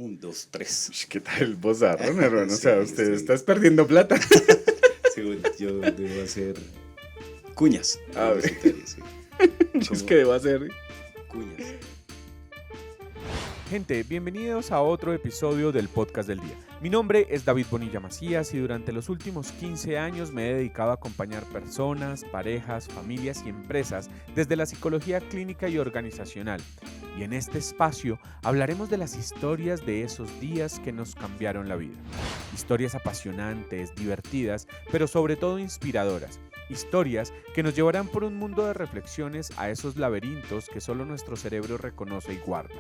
Un, dos, tres. ¿Qué tal el bozarrón, hermano? Sí, O sea, usted sí. estás perdiendo plata. Sí, bueno, yo debo hacer cuñas A ver. publicitarias, sí. Es ¿Cómo? que debo hacer. Cuñas. Gente, bienvenidos a otro episodio del Podcast del Día. Mi nombre es David Bonilla Macías y durante los últimos 15 años me he dedicado a acompañar personas, parejas, familias y empresas desde la psicología clínica y organizacional. Y en este espacio hablaremos de las historias de esos días que nos cambiaron la vida. Historias apasionantes, divertidas, pero sobre todo inspiradoras. Historias que nos llevarán por un mundo de reflexiones a esos laberintos que solo nuestro cerebro reconoce y guarda,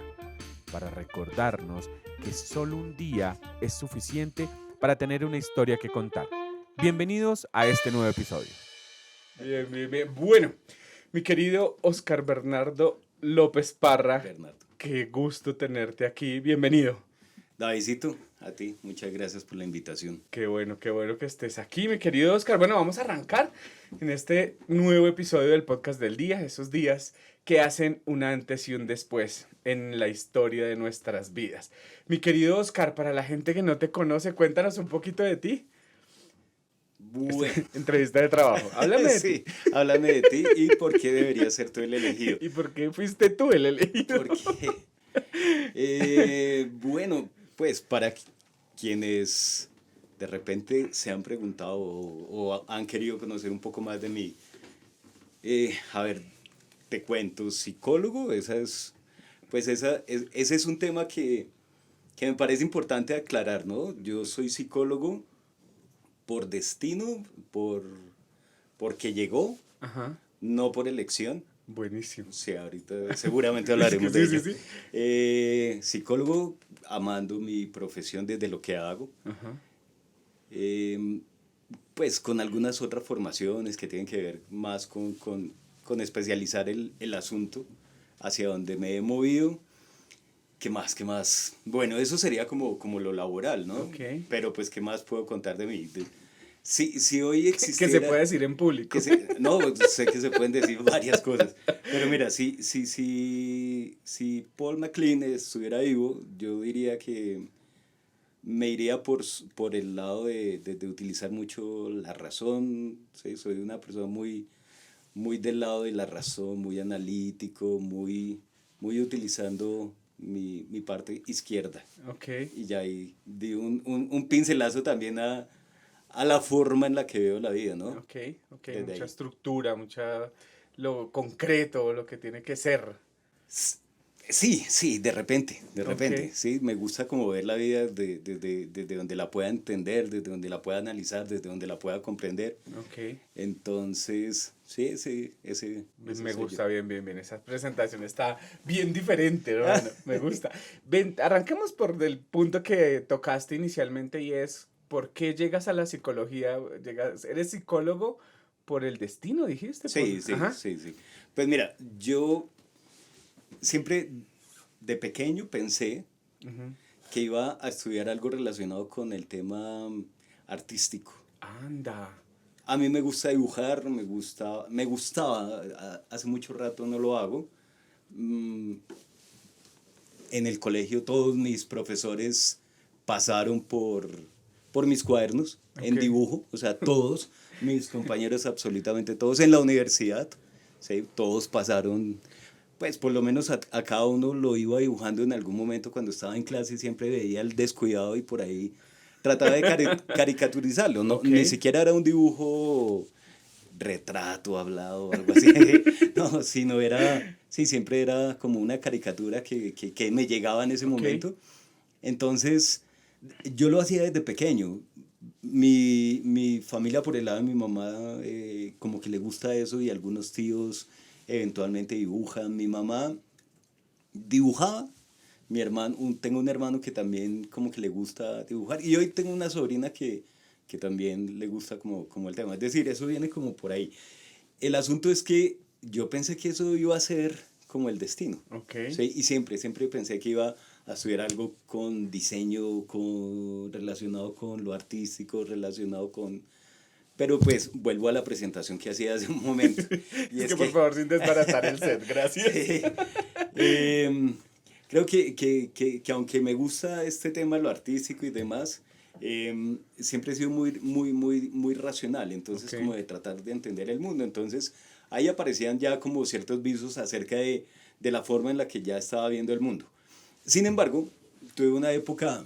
para recordarnos que solo un día es suficiente para tener una historia que contar. Bienvenidos a este nuevo episodio. Bien, bien, bien. Bueno, mi querido Oscar Bernardo López Parra, Bernardo. qué gusto tenerte aquí. Bienvenido. Davidcito, a ti, muchas gracias por la invitación. Qué bueno que estés aquí, mi querido Oscar. Bueno, vamos a arrancar en este nuevo episodio del podcast del día, esos días que hacen un antes y un después en la historia de nuestras vidas. Mi querido Oscar, para la gente que no te conoce, cuéntanos un poquito de ti. Bueno, Entrevista de trabajo. Háblame de sí, ti. háblame de ti y por qué debería ser tú el elegido. ¿Y por qué fuiste tú el elegido? Porque, bueno, pues para quienes de repente se han preguntado o han querido conocer un poco más de mí, a ver, te cuento, psicólogo, ese es un tema que me parece importante aclarar, ¿no? Yo soy psicólogo por destino, porque llegó, Ajá, no por elección. buenísimo. Sí, ahorita seguramente hablaremos de Sí, ello. sí, sí. Psicólogo, amando mi profesión desde lo que hago. Ajá. Pues con algunas otras formaciones que tienen que ver más con especializar el asunto, hacia donde me he movido. ¿Qué más? ¿Qué más? Bueno, eso sería como lo laboral, ¿no? Ok. Pero pues, ¿qué más puedo contar de mí? Si hoy Que existiera... se puede decir en público. No, sé que se pueden decir varias cosas, pero mira, si Paul MacLean estuviera vivo, yo diría que me iría por el lado de utilizar mucho la razón, ¿sí? Soy una persona muy del lado de la razón, muy analítico, muy utilizando mi parte izquierda. Ok. Y ya ahí di un pincelazo también a la forma en la que veo la vida, ¿no? Ok. Desde Mucha ahí. estructura, lo concreto, lo que tiene que ser. Sí, de repente, Ok. sí, me gusta como ver la vida desde donde la pueda entender, desde donde la pueda analizar, desde donde la pueda comprender. Ok. Entonces, sí, ese Me soy gusta, yo. bien. Esa presentación está bien diferente, hermano. Me gusta. Ven, arranquemos por el punto que tocaste inicialmente y es, ¿por qué llegas a la psicología? ¿Eres psicólogo por el destino, dijiste? Ajá. Sí. Pues mira, yo siempre de pequeño pensé Ujú. que iba a estudiar algo relacionado con el tema artístico. Anda. A mí me gusta dibujar, me gustaba, hace mucho rato no lo hago. Mm, En el colegio todos mis profesores pasaron por mis cuadernos en Ok. dibujo, o sea, todos mis compañeros, absolutamente todos en la universidad, ¿sí? Todos pasaron, pues por lo menos a cada uno lo iba dibujando en algún momento cuando estaba en clase, siempre veía el descuidado y por ahí trataba de caricaturizarlo, no, Ok. ni siquiera era un dibujo retrato hablado o algo así, no, sino era, sí, siempre era como una caricatura que me llegaba en ese Ok. momento. Entonces, yo lo hacía desde pequeño. Mi familia por el lado de mi mamá como que le gusta eso y algunos tíos eventualmente dibujan. Mi mamá dibujaba. Tengo un hermano que también como que le gusta dibujar y hoy tengo una sobrina que también le gusta como el tema. Es decir, eso viene como por ahí. El asunto es que yo pensé que eso iba a ser como el destino. Ok. ¿Sí? Y siempre pensé que iba a estudiar algo con diseño, relacionado con lo artístico, relacionado con... Pero pues vuelvo a la presentación que hacía hace un momento. Y Es es que por que... favor, sin desbaratar el set, gracias. Sí, em, creo que aunque me gusta este tema, lo artístico y demás, siempre he sido muy racional, entonces Ok. como de tratar de entender el mundo. Entonces ahí aparecían ya como ciertos visos acerca de la forma en la que ya estaba viendo el mundo. Sin embargo, tuve una época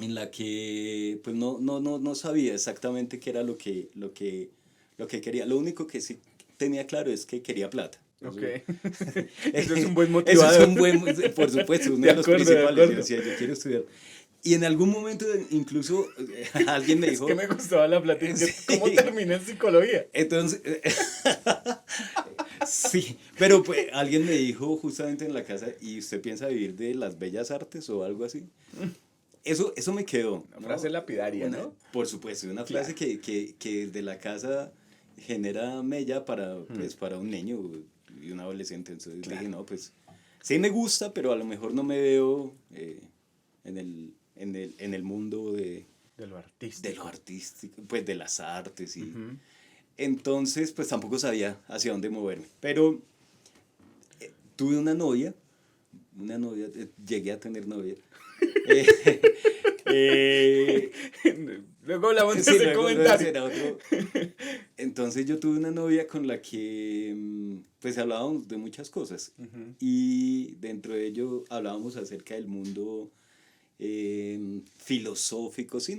en la que pues no sabía exactamente qué era lo que quería. Lo único que sí tenía claro es que quería plata. Ok. Eso, Eso es un buen eso motivador. es un buen, por supuesto, uno De de los acuerdo, de principales. Yo acuerdo. decía, yo quiero estudiar. Y en algún momento incluso alguien me Es dijo... que me gustaba la plática. Sí. ¿Cómo terminé en psicología? Entonces, sí, pero pues alguien me dijo justamente en la casa, ¿y usted piensa vivir de las bellas artes o algo así? Eso me quedó. Una ¿no? frase lapidaria, ¿no? Por supuesto, una Claro. frase que de la casa genera mella pues, para un niño y un adolescente. Entonces dije, no, pues sí me gusta, pero a lo mejor no me veo en el mundo De lo artístico. de lo artístico, pues de las artes. Y Ujú. entonces, pues tampoco sabía hacia dónde moverme. Pero tuve una novia, llegué a tener novia. Eh, Luego hablamos de sí, ese luego comentario. será otro. Entonces yo tuve una novia con la que pues hablábamos de muchas cosas Ujú. y dentro de ello hablábamos acerca del mundo filosófico, sí,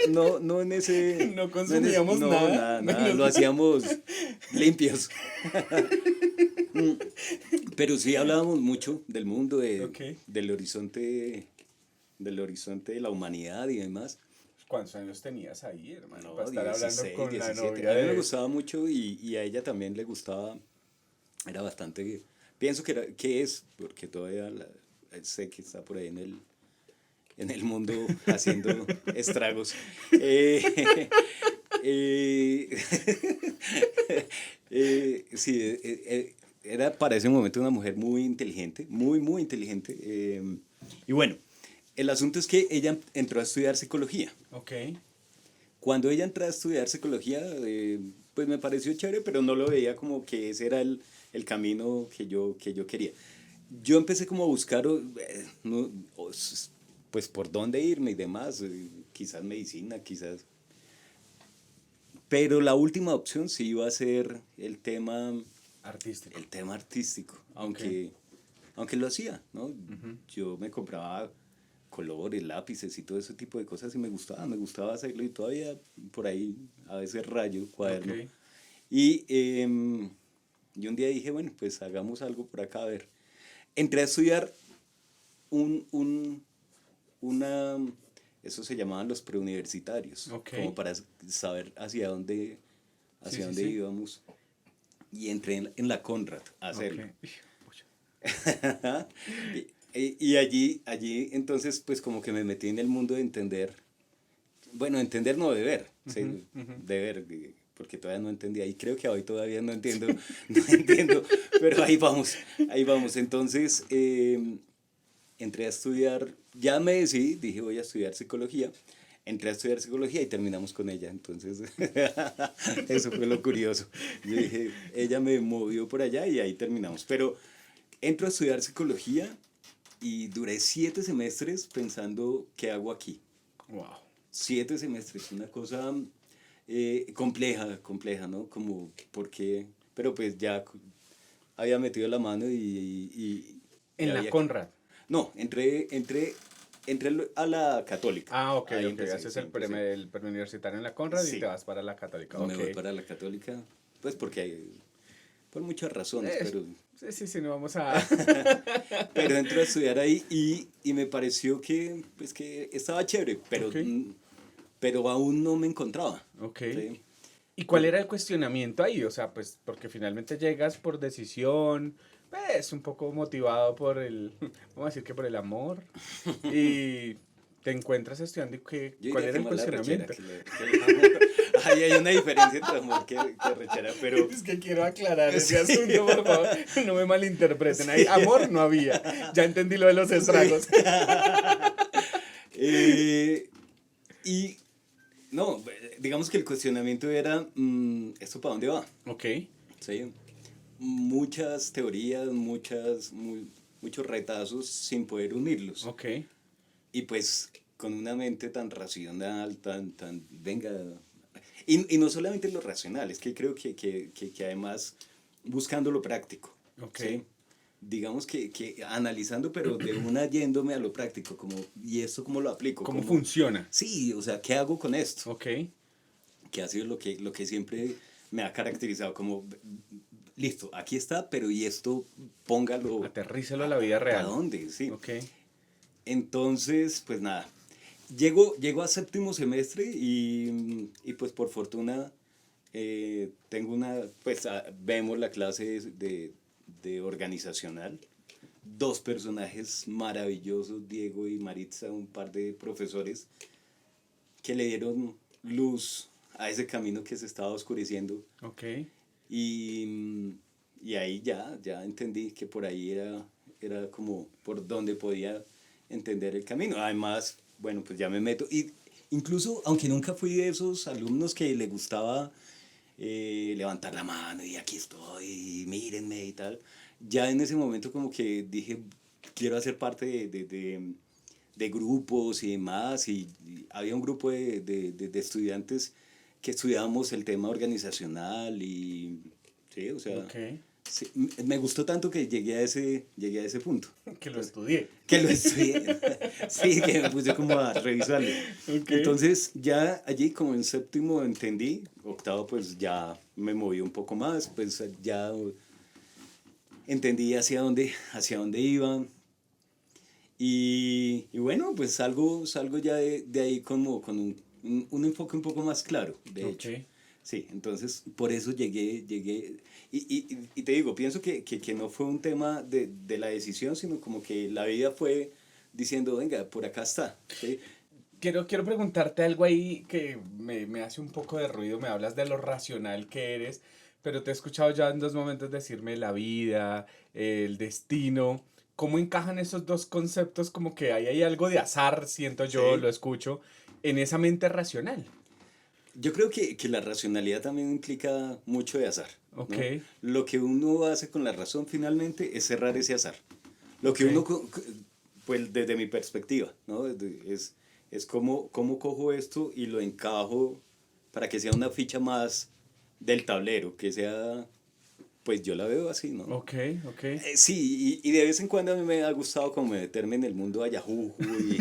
no, no en ese... No consumíamos nada, nada, menos- lo hacíamos limpios. Pero sí hablábamos mucho del mundo, Ok. del horizonte de la humanidad y demás. ¿Cuántos años tenías ahí, hermano? No, Para estar hablando 16, con la 17. novia A mí me de... gustaba mucho y a ella también le gustaba, era bastante, pienso que es, porque todavía sé que está por ahí en el mundo haciendo estragos. Eh, sí, era para ese momento una mujer muy inteligente, muy inteligente. Y bueno, el asunto es que ella entró a estudiar psicología. Ok. Cuando ella entró a estudiar psicología, pues me pareció chévere, pero no lo veía como que ese era el camino que yo quería. Yo empecé como a buscar, pues por dónde irme y demás, quizás medicina, quizás... Pero la última opción sí iba a ser Artístico. el tema artístico, aunque lo hacía, ¿no? Yo me compraba colores, lápices y todo ese tipo de cosas y me gustaba hacerlo y todavía por ahí a veces rayo, cuaderno. Ok. Y yo un día dije, bueno, pues hagamos algo por acá, a ver. Entré a estudiar una, eso se llamaban los preuniversitarios, Ok. como para saber hacia dónde Sí, sí. íbamos. Y entré en la Conrad a hacerlo. Ok. Pucha. Y allí entonces pues como que me metí en el mundo de entender, bueno, entender no, de ver, ¿sí? De ver, porque todavía no entendía y creo que hoy todavía no entiendo, pero ahí vamos. Entonces entré a estudiar, ya me decidí, dije voy a estudiar psicología. Entré a estudiar psicología y terminamos con ella, entonces eso fue lo curioso. Yo dije, ella me movió por allá y ahí terminamos. Pero entro a estudiar psicología y duré 7 semestres pensando qué hago aquí. Wow. 7 semestres, una cosa compleja, ¿no? Como, ¿por qué? Pero pues ya había metido la mano En la había- Conrad. No, entré a la católica. Ah, ok, Ahí ok. empecé, Haces sí, el empecé. el preuniversitario en la Conrad y Sí. te vas para la católica. Me voy Ok. para la católica, pues porque por muchas razones, Sí, no vamos a... pero entro a estudiar ahí y me pareció que, pues, que estaba chévere, Ok. pero aún no me encontraba. Ok. ¿sí? ¿Y cuál era el cuestionamiento ahí? O sea, pues porque finalmente llegas por decisión, pues un poco motivado por vamos a decir que por el amor, y te encuentras estudiando y Yo ¿cuál diría era que el más la rechera cuestionamiento? que el amor. Ahí hay una diferencia entre amor que rechera, pero... Es que quiero aclarar ese Sí. asunto, por favor. No me malinterpreten. Ahí amor no había. Ya entendí lo de los estragos. Y no, digamos que el cuestionamiento era, ¿esto para dónde va? Ok. ¿sí? Muchas teorías, muchos retazos sin poder unirlos. Ok. Y pues con una mente tan racional, venga. Y no solamente lo racional, es que creo que además buscando lo práctico. Ok. ¿Sí? Digamos que analizando, pero de una yéndome a lo práctico, como, ¿y esto cómo lo aplico? ¿Cómo funciona? Sí, o sea, ¿qué hago con esto? Ok. Que ha sido lo que siempre me ha caracterizado, como, listo, aquí está, pero ¿y esto póngalo Aterrícelo a la vida a real. dónde? Sí. Ok. Entonces, pues nada, llego a séptimo semestre y pues por fortuna tengo pues vemos la clase de organizacional. Dos personajes maravillosos, Diego y Maritza, un par de profesores que le dieron luz a ese camino que se estaba oscureciendo. Ok. Y ahí ya entendí que por ahí era como por donde podía entender el camino. Además, bueno, pues ya me meto. Y incluso, aunque nunca fui de esos alumnos que le gustaba levantar la mano y aquí estoy, mírenme y tal, ya en ese momento como que dije, quiero hacer parte de grupos y demás. Y había un grupo de estudiantes que estudiábamos el tema organizacional y, sí, o sea, Ok. sí, me gustó tanto que llegué a ese punto. Que lo estudié. Que lo estudié. Sí, que me puse como a revisarlo. Ok. Entonces ya allí como en séptimo entendí, octavo pues ya me moví un poco más, pues ya entendí hacia dónde iba. Y bueno, pues salgo ya de ahí como con un enfoque un poco más claro, de hecho. Ok. Sí, entonces por eso llegué. Y te digo, pienso que no fue un tema de la decisión, sino como que la vida fue diciendo, venga, por acá está. ¿Sí? Quiero preguntarte algo ahí que me hace un poco de ruido. Me hablas de lo racional que eres, pero te he escuchado ya en dos momentos decirme la vida, el destino. ¿Cómo encajan esos dos conceptos? Como que ahí hay algo de azar, siento yo, Sí. lo escucho, en esa mente racional. Yo creo que la racionalidad también implica mucho de azar, Ok, ¿no? Lo que uno hace con la razón finalmente es cerrar ese azar. Lo que ok, uno, pues desde mi perspectiva, ¿no? Es cómo cojo esto y lo encajo para que sea una ficha más del tablero, que sea, pues yo la veo así, ¿no? ok, ok. Sí, y de vez en cuando a mí me ha gustado como meterme en el mundo ayahuju y,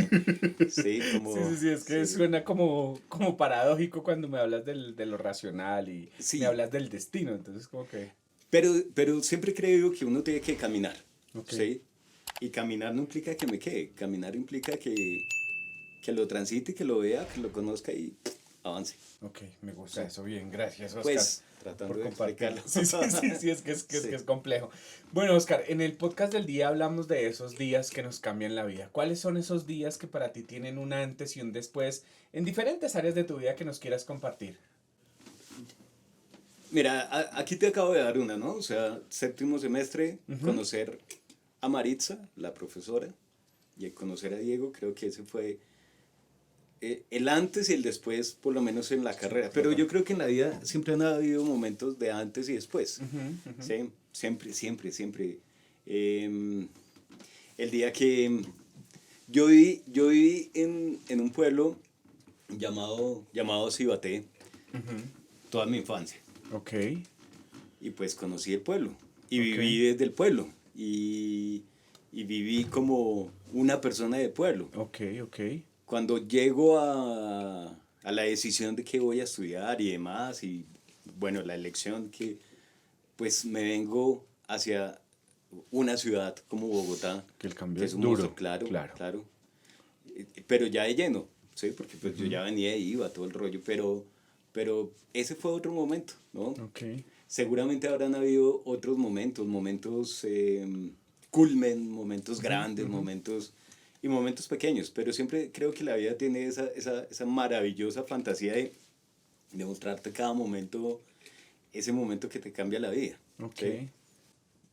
sí, Sí, como, sí, sí, es que sí, suena como paradójico cuando me hablas de lo racional y me sí, hablas del destino, entonces como que, pero siempre creo que uno tiene que caminar, ok, ¿sí? Y caminar no implica que me quede, caminar implica que lo transite, que lo vea, que lo conozca y avance. ok, me gusta Sí. eso, bien, gracias Oscar Pues, tratando por de compartir. explicarlo. Sí, sí, sí, sí, es que Sí. es complejo. Bueno, Oscar, en el podcast del día hablamos de esos días que nos cambian la vida. ¿Cuáles son esos días que para ti tienen un antes y un después en diferentes áreas de tu vida que nos quieras compartir? Mira, aquí te acabo de dar una, ¿no? O sea, séptimo semestre, Ujú. conocer a Maritza, la profesora, y conocer a Diego, creo que ese fue el antes y el después, por lo menos en la carrera. Pero Total. yo creo que en la vida siempre han habido momentos de antes y después. Ujú, ujú. ¿Sí? Siempre, siempre, siempre. Em, el día que yo viví en un pueblo llamado Cibaté Ujú. toda mi infancia. Ok, Y pues conocí el pueblo. Y ok, viví desde el pueblo. Y viví como una persona de pueblo. ok, ok. Cuando llego a la decisión de qué voy a estudiar y demás, y bueno, la elección que pues me vengo hacia una ciudad como Bogotá, Que el cambio que es es un duro, monstruo, claro, claro. claro, pero ya de lleno, ¿sí? Porque pues yo Ujú. ya venía y iba todo el rollo, pero ese fue otro momento, ¿no? Ok, Seguramente habrán habido otros momentos culmen, momentos ujú, grandes, ujú. momentos pequeños, pero siempre creo que la vida tiene esa maravillosa fantasía de mostrarte cada momento, ese momento que te cambia la vida. Ok, ¿Sí?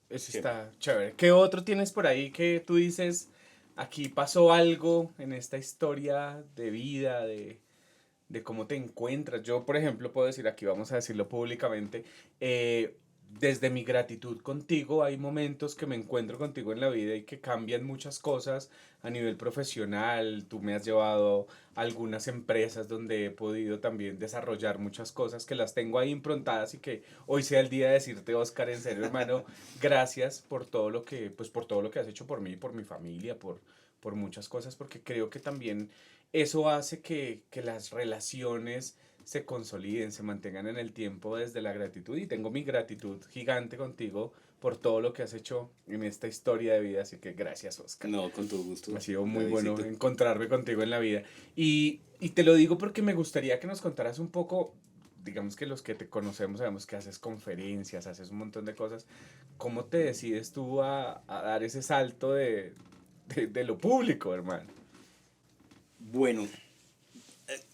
eso Sí. está chévere. ¿Qué otro tienes por ahí que tú dices, aquí pasó algo en esta historia de vida, de cómo te encuentras? Yo, por ejemplo, puedo decir, aquí vamos a decirlo públicamente, desde mi gratitud contigo, hay momentos que me encuentro contigo en la vida y que cambian muchas cosas a nivel profesional. Tú me has llevado a algunas empresas donde he podido también desarrollar muchas cosas que las tengo ahí improntadas y que hoy sea el día de decirte, Oscar, en serio, hermano, gracias por todo lo que, pues por todo lo que has hecho por mí, por mi familia, por muchas cosas, porque creo que también eso hace que las relaciones se consoliden, se mantengan en el tiempo desde la gratitud. Y tengo mi gratitud gigante contigo por todo lo que has hecho en esta historia de vida. Así que gracias, Oscar. No, con todo gusto, Ha sido muy bueno Davidcito. encontrarme contigo en la vida. Y te lo digo porque me gustaría que nos contaras un poco, digamos que los que te conocemos sabemos que haces conferencias, haces un montón de cosas. ¿Cómo te decides tú a dar ese salto de lo público, hermano? Bueno,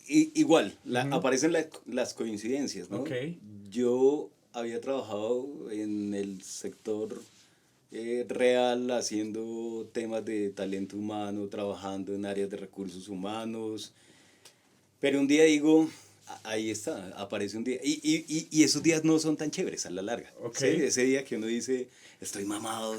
igual, Ujú. aparecen las coincidencias, ¿no? Ok. Yo había trabajado en el sector real haciendo temas de talento humano, trabajando en áreas de recursos humanos, pero un día digo, ahí está, aparece un día, y esos días no son tan chéveres a la larga, Ok. ¿sí? Ese día que uno dice, estoy mamado,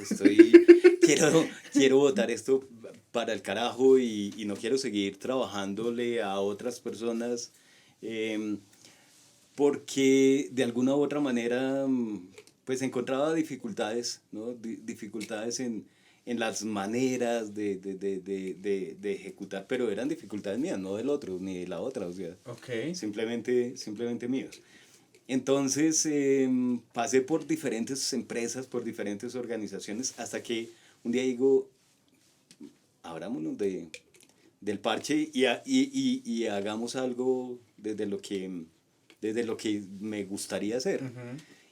quiero botar esto para el carajo y no quiero seguir trabajándole a otras personas, em, porque de alguna u otra manera pues encontraba dificultades, ¿no? Dificultades en las maneras de ejecutar, pero eran dificultades mías, no del otro, ni de la otra, o sea, Ok. simplemente míos. Entonces pasé por diferentes empresas, por diferentes organizaciones, hasta que un día digo, abrámonos del parche y hagamos algo desde lo que me gustaría hacer. Ujú.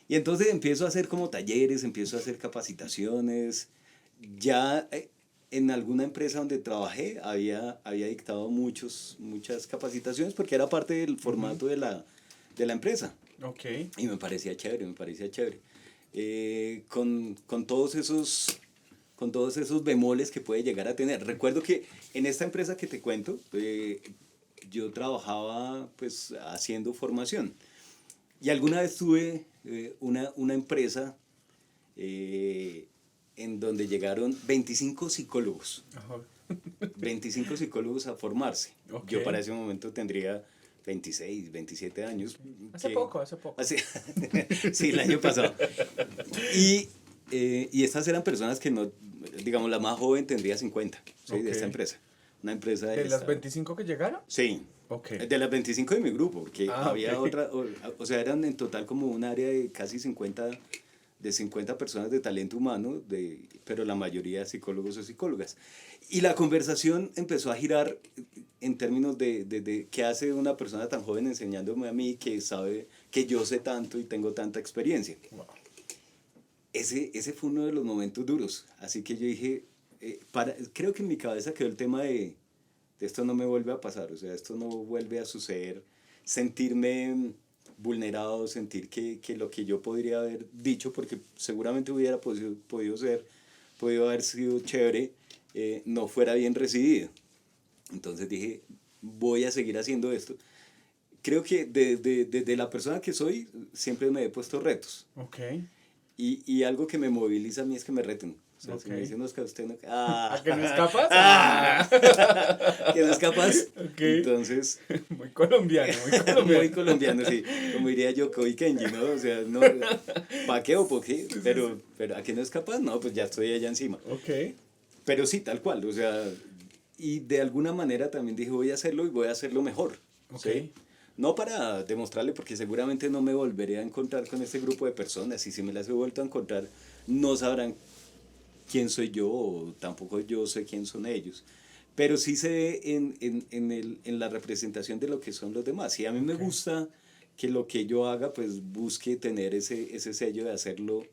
Y entonces empiezo a hacer como talleres, empiezo a hacer capacitaciones. Ya en alguna empresa donde trabajé había dictado muchas capacitaciones porque era parte del Ujú. formato de la empresa. Ok. Y me parecía chévere, me parecía chévere. Con con todos esos bemoles que puede llegar a tener. Recuerdo que en esta empresa que te cuento, yo trabajaba pues haciendo formación. Y alguna vez tuve una empresa en donde llegaron 25 psicólogos, Ajá. 25 psicólogos a formarse. Ok. Yo para ese momento tendría 26, 27 años. Ok. Hace Que, poco, hace poco. así, sí, el año pasado. Y, y estas eran personas que no, digamos, la más joven tendría 50, ¿sí? De Ok. esta empresa. Una empresa ¿De del las Estado. 25 que llegaron? Sí, Ok. de las 25 de mi grupo, porque Ah, ok. había otra, o sea, eran en total como un área de casi 50 de 50 personas de talento humano, pero la mayoría psicólogos o psicólogas. Y la conversación empezó a girar en términos de qué hace una persona tan joven enseñándome a mí que sabe que yo sé tanto y tengo tanta experiencia. Wow. Ese fue uno de los momentos duros. Así que yo dije, creo que en mi cabeza quedó el tema de esto no me vuelve a pasar, o sea, esto no vuelve a suceder. Sentirme vulnerado, sentir que lo que yo podría haber dicho, porque seguramente hubiera podido haber sido chévere, no fuera bien recibido. Entonces dije, voy a seguir haciendo esto. Creo que desde la persona que soy, siempre me he puesto retos. Ok. Y algo que me moviliza a mí es que me reten. O sea, si Ok. me dicen, Oscar, usted no... ¿A que no es ¡Ah! capaz? ¡Ah! Ah. Que no es capaz. Ok. Entonces, Muy colombiano, muy colombiano. muy colombiano, sí. Como diría yo, Koi Kenji, ¿no? O sea, no, ¿pa' qué o por qué? Sí, sí, sí. Pero ¿a qué no es capaz? No, pues ya estoy allá encima. Ok. Pero sí, tal cual, o sea, y de alguna manera también dije, voy a hacerlo y voy a hacerlo mejor, Ok. ¿sí? No para demostrarle, porque seguramente no me volveré a encontrar con este grupo de personas, y si me las he vuelto a encontrar, no sabrán quién soy yo, o tampoco yo sé quién son ellos. Pero sí se ve en la representación de lo que son los demás. Y a mí me Ok. gusta que lo que yo haga, pues busque tener ese sello de hacerlo,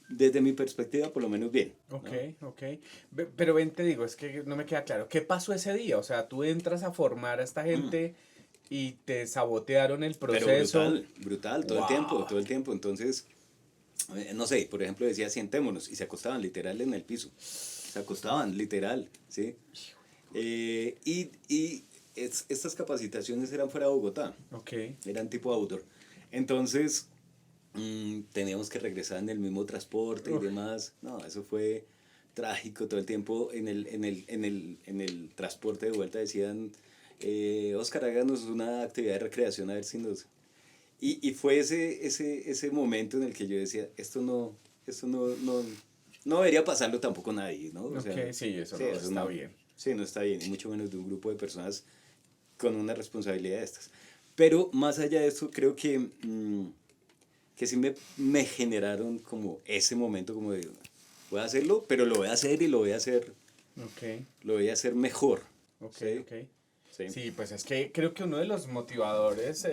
desde mi perspectiva, por lo menos bien, Ok, ¿no? ok. Pero ven, te digo, es que no me queda claro. ¿Qué pasó ese día? O sea, tú entras a formar a esta gente y te sabotearon el Pero proceso. brutal, brutal, todo el tiempo, ¡Wow! todo el tiempo. Entonces, no sé, por ejemplo, decía sientémonos y se acostaban literal en el piso. Se acostaban literal, ¿sí? Estas capacitaciones eran fuera de Bogotá, Ok. eran tipo outdoor. Entonces, teníamos que regresar en el mismo transporte y demás. No, eso fue trágico todo el tiempo. En el transporte de vuelta decían, Oscar, háganos una actividad de recreación a ver si nos... Y fue ese momento en el que yo decía, esto no debería pasarlo tampoco nadie, ¿no? O sea, Ok, sí, eso sí, no eso está bien. Sí, no está bien, y mucho menos de un grupo de personas con una responsabilidad de estas. Pero más allá de eso, creo que sí me generaron como ese momento como de, voy a hacerlo, pero lo voy a hacer y Ok, lo voy a hacer mejor. ok, ¿Sí? ok. Sí. Sí, pues es que creo que uno de los motivadores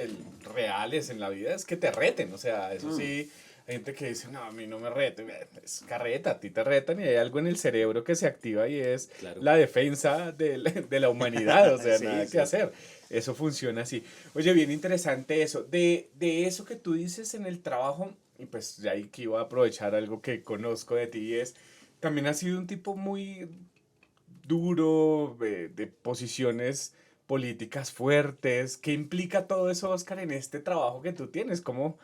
reales en la vida es que te reten, o sea, eso sí, hay gente que dice, no, a mí no me reten, es carreta, a ti te retan y hay algo en el cerebro que se activa y es Claro. la defensa de la humanidad, o sea, Sí, nada sí. que hacer, eso funciona así. Oye, bien interesante eso, de eso que tú dices en el trabajo, y pues de ahí que iba a aprovechar algo que conozco de ti es, también has sido un tipo muy duro, de posiciones políticas fuertes. ¿Qué implica todo eso, Oscar, en este trabajo que tú tienes? ¿Cómo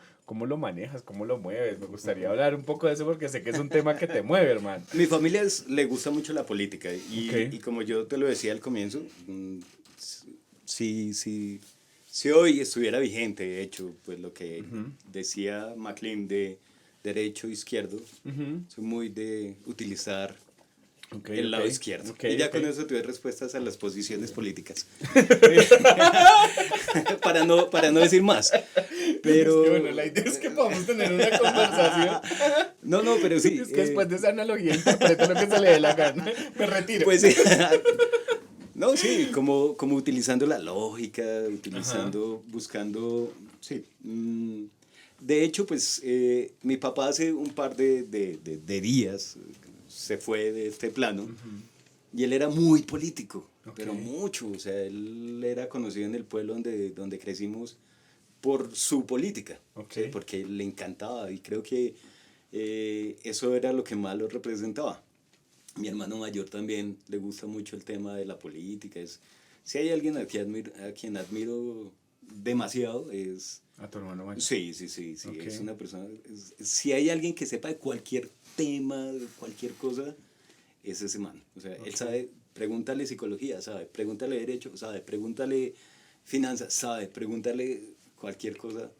lo manejas? ¿Cómo lo mueves? Me gustaría hablar un poco de eso porque sé que es un tema que te mueve, hermano. Mi familia le gusta mucho la política Ok. y como yo te lo decía al comienzo, si hoy estuviera vigente, de hecho, pues lo que decía MacLean de derecho e izquierdo, Ujú. soy muy de utilizar Ok, el lado ok, izquierdo. ok, Y ya ok. con eso tuve respuestas a las posiciones políticas. para no decir más. Es que Pero... bueno, la idea es que podamos tener una conversación. No, pero sí. Es que después de esa analogía interpreto lo que se le dé la gana. Me retiro. Pues sí. No, sí, como utilizando la lógica, Ajá. buscando, sí. De hecho, pues mi papá hace un par de días se fue de este plano y él era muy político, Ok. pero mucho, o sea, él era conocido en el pueblo donde crecimos por su política, Ok. ¿sí? Porque le encantaba y creo que eso era lo que más lo representaba. Mi hermano mayor también le gusta mucho el tema de la política. Si hay alguien a quien admiro demasiado, es... A tu hermano mayor. Sí, sí, sí, sí, Ok. es una persona... si hay alguien que sepa de cualquier tema, de cualquier cosa, es ese man. O sea, él Ok. sabe, pregúntale psicología, sabe, pregúntale derecho, sabe, pregúntale finanzas, sabe, pregúntale cualquier cosa.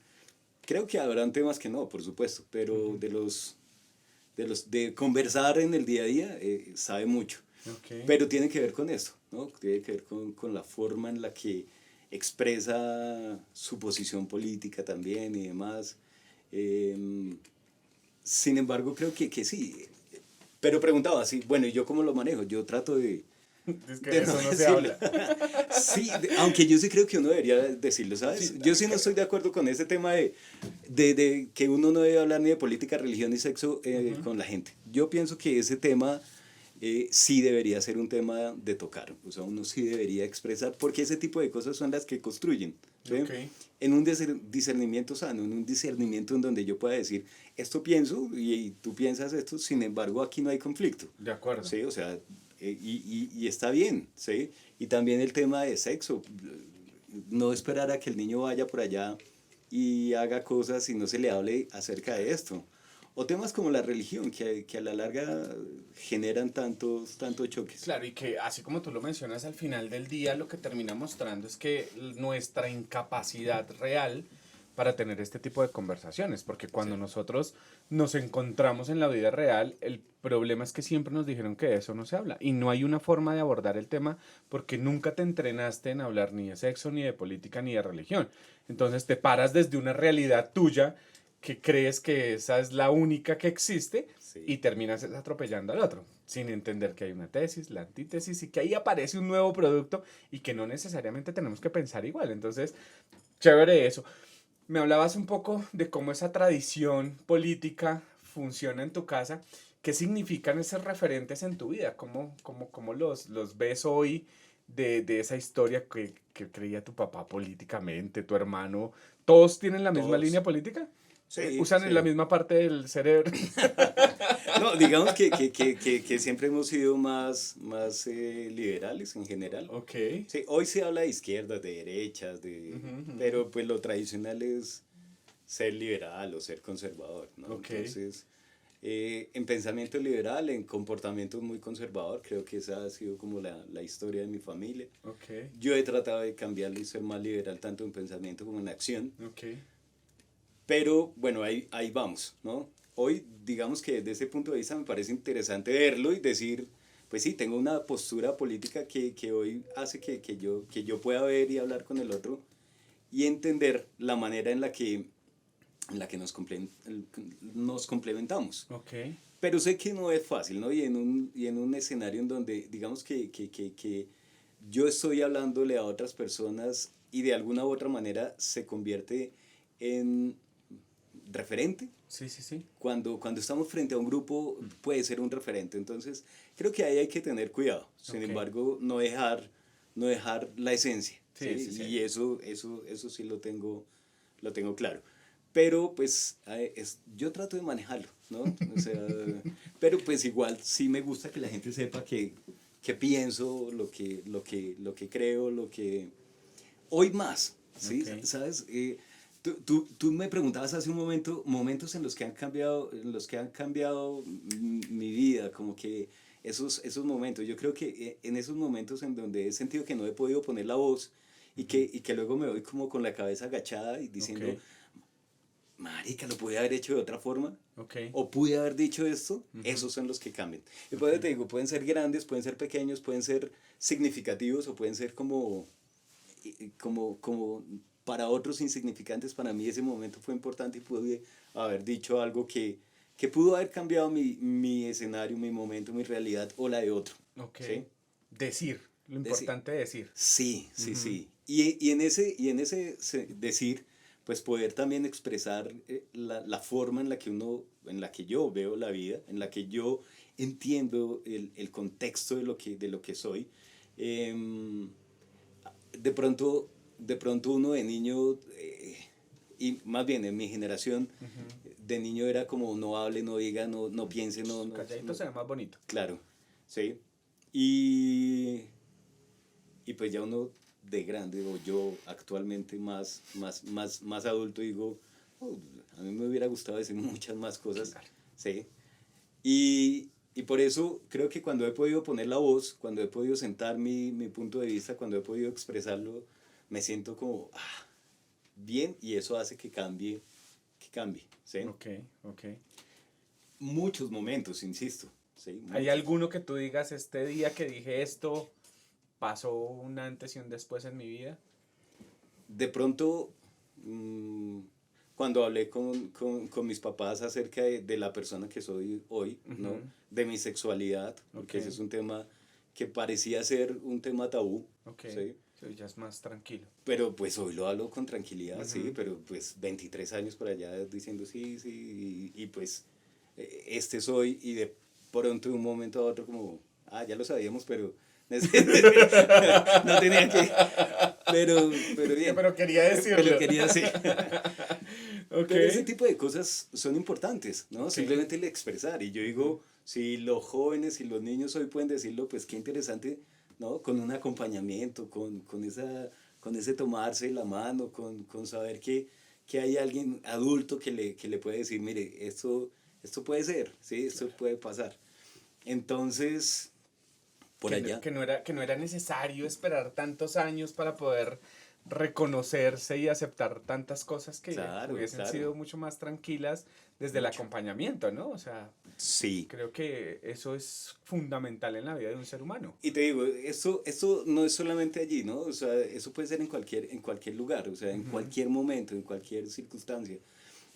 Creo que habrán temas que no, por supuesto, pero de conversar en el día a día, sabe mucho. Ok. Pero tiene que ver con eso, ¿no? Tiene que ver con la forma en la que expresa su posición política también y demás. Eh, Sin embargo, creo que sí. Pero preguntaba así, bueno, ¿y yo cómo lo manejo? Yo trato Es que de de no eso no se decirlo. habla. Sí, aunque yo sí creo que uno debería decirlo, ¿sabes? Sí, Yo sí también no estoy creo. de acuerdo con ese tema de que uno no debe hablar ni de política, religión ni sexo con la gente. Yo pienso que ese tema sí debería ser un tema de tocar. O sea, uno sí debería expresar, porque ese tipo de cosas son las que construyen. ¿Sí? Ok. En un discernimiento sano, en un discernimiento en donde yo pueda decir, esto pienso y tú piensas esto, sin embargo aquí no hay conflicto. De acuerdo. ¿Sí? O sea, y está bien, ¿sí? Y también el tema de sexo, no esperar a que el niño vaya por allá y haga cosas y no se le hable acerca de esto. O temas como la religión, que a la larga generan tantos choques. Claro, y que así como tú lo mencionas, al final del día lo que termina mostrando es que nuestra incapacidad real para tener este tipo de conversaciones, porque Sí. cuando nosotros nos encontramos en la vida real, el problema es que siempre nos dijeron que de eso no se habla y no hay una forma de abordar el tema porque nunca te entrenaste en hablar ni de sexo, ni de política, ni de religión. Entonces te paras desde una realidad tuya que crees que esa es la única que existe y Sí. terminas atropellando al otro, sin entender que hay una tesis, la antítesis y que ahí aparece un nuevo producto y que no necesariamente tenemos que pensar igual. Entonces, chévere eso. Me hablabas un poco de cómo esa tradición política funciona en tu casa. ¿Qué significan esos referentes en tu vida? ¿Cómo los ves hoy de esa historia que creía tu papá políticamente, tu hermano? ¿Todos tienen la misma línea Todos. política? Sí, ¿Usan la sí. misma parte del cerebro? No, digamos que siempre hemos sido más liberales en general. Ok. Sí, hoy se habla de izquierdas, de derechas, Ujú, ujú. pero pues lo tradicional es ser liberal o ser conservador, ¿no? Ok. Entonces, en pensamiento liberal, en comportamiento muy conservador, creo que esa ha sido como la historia de mi familia. Ok, Yo he tratado de cambiarlo y ser más liberal tanto en pensamiento como en acción, ok, pero bueno, ahí vamos, ¿no? Hoy, digamos que desde ese punto de vista me parece interesante verlo y decir, pues sí, tengo una postura política que hoy hace que yo pueda ver y hablar con el otro y entender la manera en la que nos complementamos. ok, Pero sé que no es fácil, ¿no? Y en un escenario en donde, digamos que yo estoy hablándole a otras personas y de alguna u otra manera se convierte en referente. sí, sí, sí, Cuando estamos frente a un grupo puede ser un referente. Entonces, creo que ahí hay que tener cuidado. Sin Ok. embargo, no dejar la esencia. Sí, ¿Sí? sí, sí. Y eso sí lo tengo claro. Pero pues yo trato de manejarlo, ¿no? O sea, pero pues igual sí me gusta que la gente sepa que pienso, lo que creo, hoy más, ¿sí? Ok. ¿Sabes? Tú me preguntabas hace un momento, momentos en los que han cambiado mi vida, como que esos momentos. Yo creo que en esos momentos en donde he sentido que no he podido poner la voz y que luego me voy como con la cabeza agachada y diciendo, Ok, marica, lo pude haber hecho de otra forma. ok, O pude haber dicho esto, esos son los que cambian. Y por eso te digo, pueden ser grandes, pueden ser pequeños, pueden ser significativos o pueden ser como para otros insignificantes. Para mí ese momento fue importante y pude haber dicho algo que pudo haber cambiado mi escenario, mi momento, mi realidad o la de otro. ok. ¿Sí? Decir, lo Decir, importante es decir. sí, sí, Ujú. sí. Y en ese decir, pues poder también expresar la forma en la que yo veo la vida, en la que yo entiendo el contexto de lo que soy. Em, de pronto uno de niño, y más bien en mi generación, de niño era como no hable, no diga, no piense, Calladito se ve más bonito. claro, ¿sí? Y pues ya uno de grande, o yo actualmente más adulto, digo, "Oh, a mí me hubiera gustado decir muchas más cosas, Claro. ¿sí? Y por eso creo que cuando he podido poner la voz, cuando he podido sentar mi punto de vista, cuando he podido expresarlo, me siento como bien y eso hace que cambie, ¿sí? Ok, ok. Muchos momentos, insisto, ¿sí? ¿Hay Muchos. alguno que tú digas este día que dije esto pasó un antes y un después en mi vida? De pronto, mm, cuando hablé con mis papás acerca de la persona que soy hoy, ¿no? Ujú. De mi sexualidad, porque Ok. ese es un tema que parecía ser un tema tabú, Ok, ¿sí? sí, ya es más tranquilo. Pero pues hoy lo hablo con tranquilidad, sí, Ujú. pero pues 23 años por allá diciendo sí, sí, y pues este soy, y de pronto de un momento a otro como, ya lo sabíamos, pero no tenía que, pero bien, Pero quería pero decirlo. quería decir. Ok, Pero ese tipo de cosas son importantes, ¿no? ok. Simplemente el expresar. Y yo Ujú. digo, si los jóvenes y los niños hoy pueden decirlo, pues qué interesante, ¿no? Con un acompañamiento, con ese tomarse la mano, con saber que hay alguien adulto que le puede decir, mire, esto puede ser, ¿sí? Esto Claro. puede pasar. Entonces, por allá. Que no era necesario esperar tantos años para poder reconocerse y aceptar tantas cosas que Claro, hubiesen claro. sido mucho más tranquilas desde el Mucho. acompañamiento, ¿no? O sea, Sí. creo que eso es fundamental en la vida de un ser humano. Y te digo, esto no es solamente allí, ¿no? O sea, eso puede ser en cualquier lugar, o sea, en Ujú, cualquier momento, en cualquier circunstancia.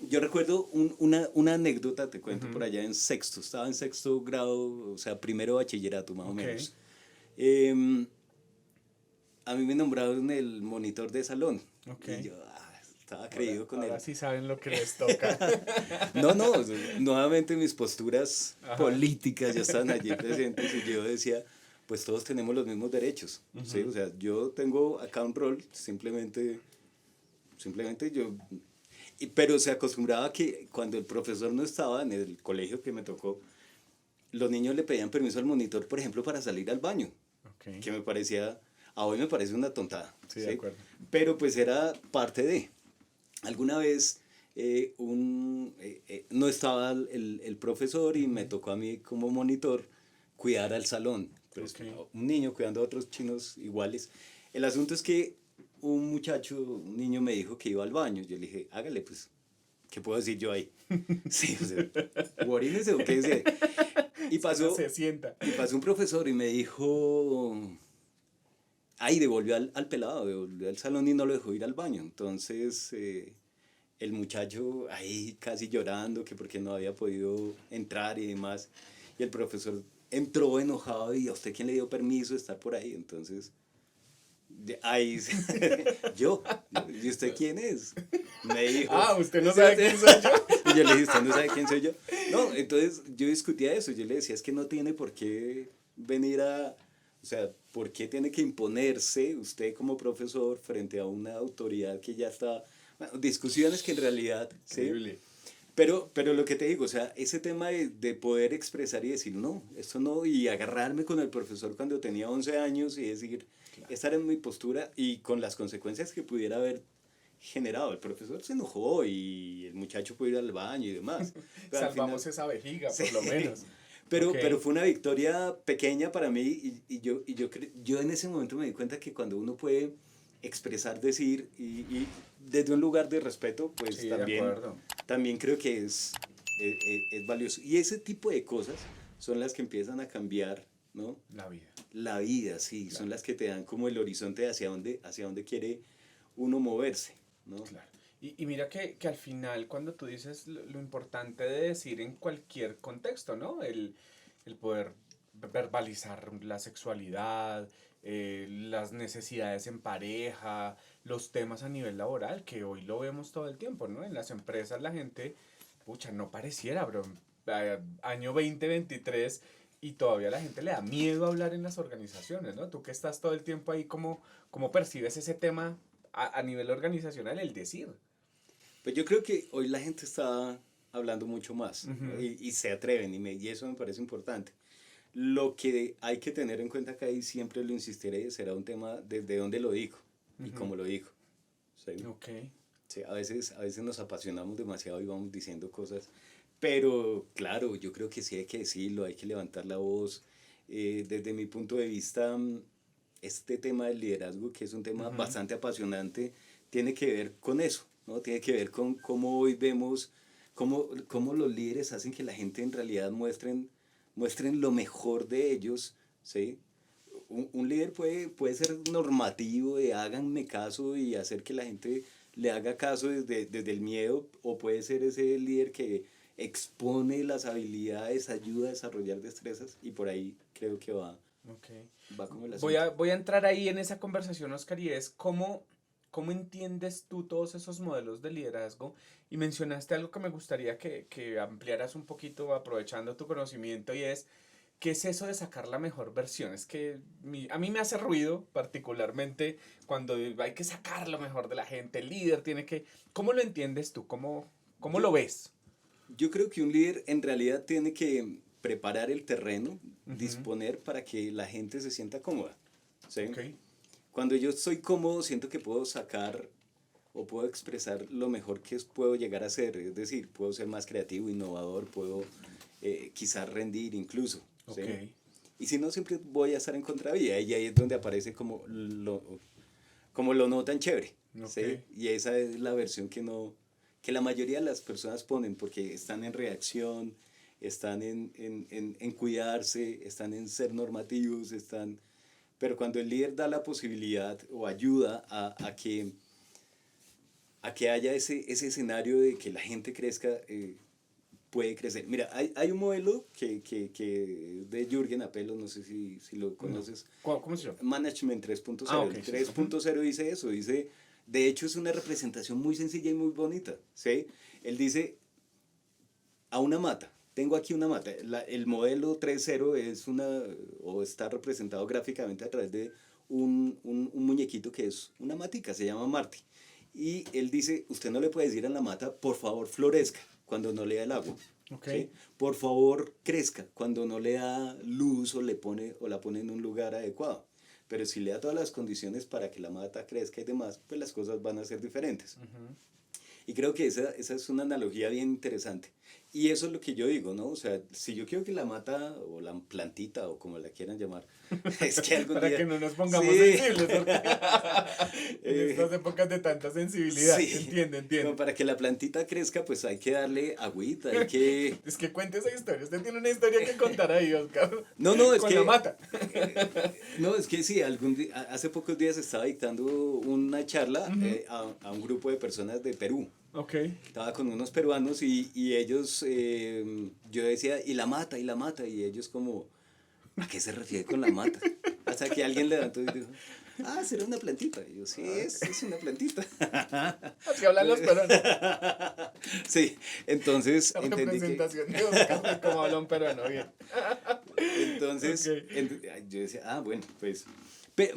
Yo recuerdo una anécdota, te cuento, por ujú. allá en sexto, estaba en sexto grado, o sea, primero de bachillerato más o Ok, menos. Em, a mí me nombraron el monitor de salón ok. y yo estaba Ahora, creído con ahora él. sí saben lo que les toca. No, no, nuevamente mis posturas Ajá. políticas ya estaban allí presentes y yo decía, pues todos tenemos los mismos derechos, ¿sí? O Ujú. sea, yo tengo acá un rol, simplemente yo, pero se acostumbraba que cuando el profesor no estaba en el colegio que me tocó, los niños le pedían permiso al monitor, por ejemplo, para salir al baño, Ok, que a hoy me parece una tontada, sí, de ¿sí? acuerdo. Pero pues era parte de. Alguna vez no estaba el profesor y me tocó a mí como monitor cuidar al salón. Pues, Okay. un niño cuidando a otros chinos iguales. El asunto es que un niño me dijo que iba al baño. Yo le dije, hágale, pues, ¿qué puedo decir yo ahí? Sí, o sea, orínese o qué dice. Y pasó, Se sienta. y pasó un profesor y me dijo, ay, devolvió al pelado, devolvió al salón y no lo dejó ir al baño. Entonces, el muchacho ahí casi llorando, que porque no había podido entrar y demás. Y el profesor entró enojado y a usted quién le dio permiso de estar por ahí. Entonces, ahí, yo, ¿y usted quién es? Me dijo. Ah, ¿usted no sabe quién soy yo? Y yo le dije, ¿usted no sabe quién soy yo? No, entonces yo discutía eso. Yo le decía, es que no tiene por qué venir o sea, ¿por qué tiene que imponerse usted como profesor frente a una autoridad que ya está? Bueno, discusiones que en realidad, ¿sí? Increíble. Pero lo que te digo, o sea, ese tema de poder expresar y decir, no, esto no, y agarrarme con el profesor cuando tenía 11 años y decir, estar en mi postura y con las consecuencias que pudiera haber generado. El profesor se enojó y el muchacho pudo ir al baño y demás. Pero al Salvamos final, esa vejiga, sí. por lo menos. Pero, Ok. pero fue una victoria pequeña para mí yo en ese momento me di cuenta que cuando uno puede expresar, decir y desde un lugar de respeto, pues Sí, de también, acuerdo. también creo que es valioso. Y ese tipo de cosas son las que empiezan a cambiar, ¿no? La vida. La vida, sí, Claro. son las que te dan como el horizonte hacia dónde quiere uno moverse, ¿no? Claro. Y mira que al final, cuando tú dices lo importante de decir en cualquier contexto, ¿no? El poder verbalizar la sexualidad, las necesidades en pareja, los temas a nivel laboral, que hoy lo vemos todo el tiempo, ¿no? En las empresas la gente, pucha, no pareciera, bro, año 2023 y todavía a la gente le da miedo hablar en las organizaciones, ¿no? Tú que estás todo el tiempo ahí, ¿cómo percibes ese tema a nivel organizacional, el decir? Pues yo creo que hoy la gente está hablando mucho más, ¿no? Ujú. Y se atreven y eso me parece importante. Lo que hay que tener en cuenta acá y siempre lo insistiré será un tema desde dónde lo digo y Ujú. cómo lo digo. ¿Sí? Ok. Sí, a veces nos apasionamos demasiado y vamos diciendo cosas, pero claro, yo creo que sí hay que decirlo, hay que levantar la voz. Desde mi punto de vista, este tema del liderazgo, que es un tema Ujú. bastante apasionante, tiene que ver con eso, ¿no? Tiene que ver con cómo hoy vemos, cómo los líderes hacen que la gente en realidad muestren lo mejor de ellos, ¿sí? Un líder puede ser normativo de háganme caso y hacer que la gente le haga caso desde el miedo, o puede ser ese líder que expone las habilidades, ayuda a desarrollar destrezas y por ahí creo que Ok. va como el Voy asunto. a, voy a entrar ahí en esa conversación, Oscar, y es cómo entiendes tú todos esos modelos de liderazgo. Y mencionaste algo que me gustaría que ampliaras un poquito aprovechando tu conocimiento y es, ¿qué es eso de sacar la mejor versión? Es que a mí me hace ruido particularmente cuando hay que sacar lo mejor de la gente, el líder tiene que... ¿Cómo lo entiendes tú? ¿Cómo Yo, lo ves? yo creo que un líder en realidad tiene que preparar el terreno, Ujú. disponer para que la gente se sienta cómoda, ¿sí? Ok. Cuando yo estoy cómodo, siento que puedo sacar o puedo expresar lo mejor que puedo llegar a ser. Es decir, puedo ser más creativo, innovador, puedo quizás rendir incluso. ¿Sí? Ok. Y si no, siempre voy a estar en contravía. Y ahí es donde aparece como lo no tan chévere. Ok. ¿Sí? Y esa es la versión que la mayoría de las personas ponen porque están en reacción, están en cuidarse, están en ser normativos, pero cuando el líder da la posibilidad o ayuda a que haya ese escenario de que la gente crezca, puede crecer. Mira, hay un modelo que es de Jürgen Apelo, no sé si lo No. conoces, ¿Cómo se llama? Management 3.0. Ah, ok, El sí. Ujú. 3.0 dice eso, de hecho es una representación muy sencilla y muy bonita, ¿sí? Él dice, a una mata. Tengo aquí una mata. El modelo 3.0 o está representado gráficamente a través de un muñequito que es una matica, se llama Marty. Y él dice, usted no le puede decir a la mata, por favor florezca, cuando no le da el agua. Ok. ¿Sí? Por favor crezca, cuando no le da luz o la pone en un lugar adecuado. Pero si le da todas las condiciones para que la mata crezca y demás, pues las cosas van a ser diferentes. Ujú. Y creo que esa es una analogía bien interesante. Y eso es lo que yo digo, ¿no? O sea, si yo quiero que la mata o la plantita o como la quieran llamar, es que algún Para día... que no nos pongamos Sí. sensibles, porque en estas épocas de tanta sensibilidad, Sí. entiende. Como para que la plantita crezca, pues hay que darle agüita, hay que... Es que cuente esa historia, usted tiene una historia que contar ahí, Oscar. No, es Con que... la mata. No, es que sí, hace pocos días estaba dictando una charla a un grupo de personas de Perú. Ok. Estaba con unos peruanos y ellos, yo decía, y la mata, y ellos como, ¿a qué se refiere con la mata? Hasta que alguien levantó y dijo, será una plantita. Y yo, sí, es una plantita. Así hablan los peruanos. Sí, entonces La entendí que... representación de Oscar de cómo habla un peruano, bien. Entonces, Ok. yo decía, bueno, pues...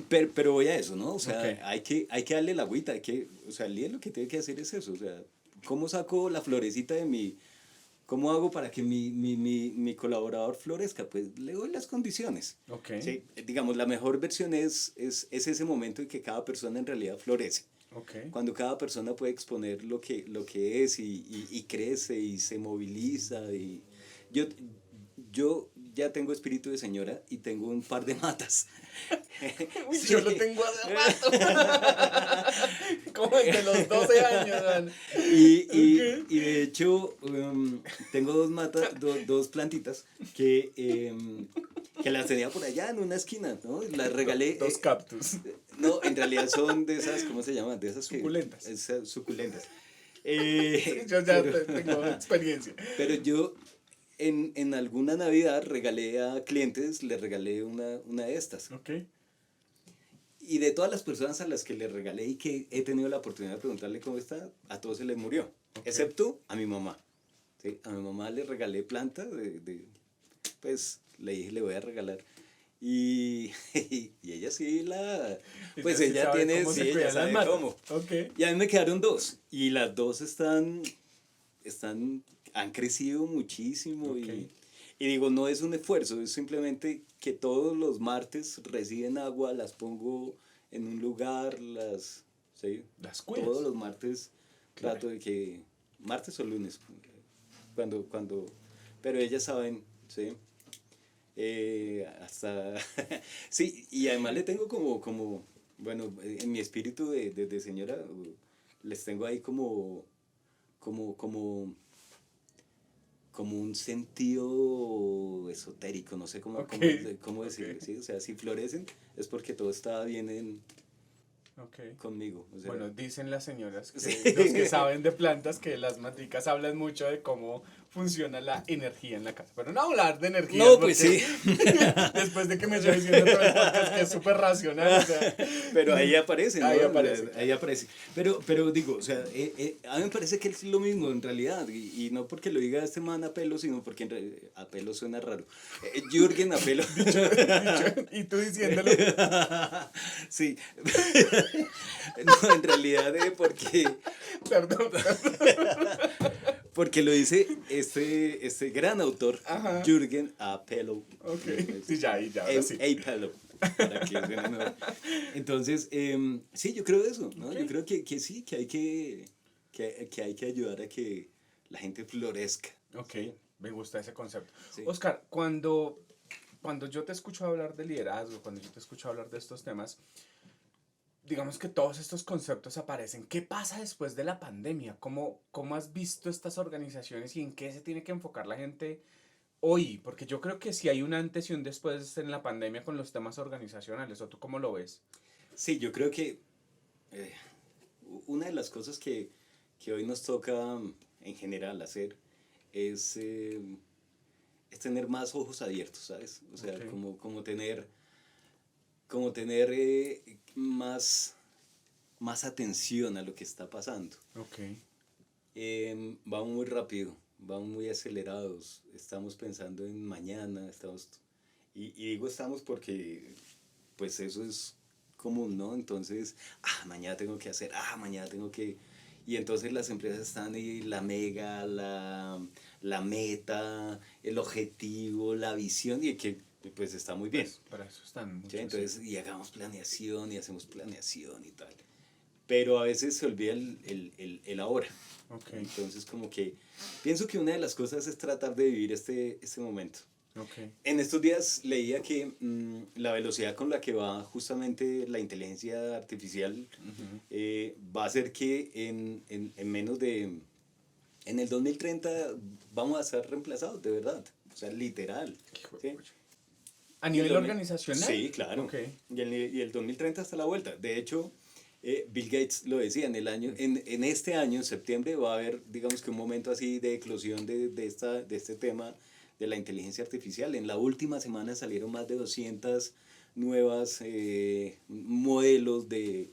Pero voy a eso, ¿no? O sea, Ok. hay que darle la agüita, o sea, el líder lo que tiene que hacer es eso, o sea, ¿cómo saco la florecita de cómo hago para que mi colaborador florezca? Pues le doy las condiciones. Ok. Sí, digamos, la mejor versión es ese momento en que cada persona en realidad florece. Ok. Cuando cada persona puede exponer lo que es y crece y se moviliza. Yo ya tengo espíritu de señora y tengo un par de matas. Uy, Sí. yo lo tengo hace rato. Como desde los 12 años, man. Y de hecho, tengo dos plantitas que las tenía por allá en una esquina, ¿no? Las regalé. Dos cactus. No, en realidad son de esas, ¿cómo se llaman? De esas Suculentas. Esas suculentas. Yo ya tengo experiencia. Pero yo en alguna Navidad regalé a clientes, les regalé una de estas. Ok. Y de todas las personas a las que le regalé y que he tenido la oportunidad de preguntarle cómo está, a todos se les murió. Ok. Excepto a mi mamá. ¿Sí? A mi mamá le regalé planta, pues le dije, le voy a regalar. Y ella sí pues sí ella sabe tiene, cómo sí, se ella cuidan las sabe matas. cómo. Ok. Y a mí me quedaron dos. Y las dos han crecido muchísimo. Ok. Y digo, no es un esfuerzo, es simplemente que todos los martes reciben agua, las pongo en un lugar, ¿sí? Las cuidas. Todos los martes Claro. trato de que, martes o lunes, pero ellas saben, ¿sí? Hasta, sí, y además le tengo bueno, en mi espíritu de señora, les tengo ahí como un sentido esotérico, no sé cómo, Ok, cómo decirlo, ok. ¿sí? O sea, si florecen es porque todo está bien Ok. conmigo. O sea, Bueno, dicen las señoras, Sí. los que saben de plantas, que las maticas hablan mucho de cómo funciona la energía en la casa. Pero no hablar de energía. no, pues sí, Después de que me estoy diciendo todo el podcast que es súper racional, o sea, pero ahí aparece, ¿no? Ahí aparece, Ahí aparece. Pero digo, o sea, a mí me parece que es lo mismo en realidad, y no porque lo diga este man Apelo, sino porque Apelo suena raro. Jürgen Apelo. y tú diciéndolo. Sí. No, en realidad, Perdón. porque lo dice este gran autor, Ajá. Jürgen Apelo. Ok. Sí, ya, ahora sí. Apelo. Para que suene mejor. Entonces, sí, yo creo eso, ¿no? Ok. Yo creo que sí, que hay que ayudar a que la gente florezca. Ok, me gusta ese concepto. Sí. Oscar, cuando yo te escucho hablar de liderazgo, cuando yo te escucho hablar de estos temas, digamos que todos estos conceptos aparecen. ¿Qué pasa después de la pandemia? ¿Cómo has visto estas organizaciones y en qué se tiene que enfocar la gente hoy? Porque yo creo que sí hay un antes y un después en la pandemia con los temas organizacionales. ¿O tú cómo lo ves? Sí, yo creo que una de las cosas que hoy nos toca en general hacer es tener más ojos abiertos, ¿sabes? O sea, Ok. como tener más atención a lo que está pasando. Ok. Vamos muy rápido, vamos muy acelerados, estamos pensando en mañana, y digo estamos porque pues eso es común, ¿no? Entonces, mañana tengo que hacer, mañana tengo que... Y entonces las empresas están ahí, la mega, la meta, el objetivo, la visión, y que pues está muy bien. Pues, para eso están muchos. ¿Sí? Entonces, y hagamos planeación y hacemos planeación y tal. pero a veces se olvida el ahora. Okay. Entonces como que pienso que una de las cosas es tratar de vivir este momento. Okay. En estos días leía que la velocidad con la que va justamente la inteligencia artificial va a hacer que en menos de... En el 2030 vamos a ser reemplazados, de verdad. O sea, literal. ¿Sí? ¿A nivel organizacional? Sí, claro. Okay. Y el 2030 está a la vuelta. De hecho, Bill Gates lo decía, en este año, en septiembre, va a haber, digamos que un momento así de eclosión de este tema de la inteligencia artificial. En la última semana salieron más de 200 nuevas modelos de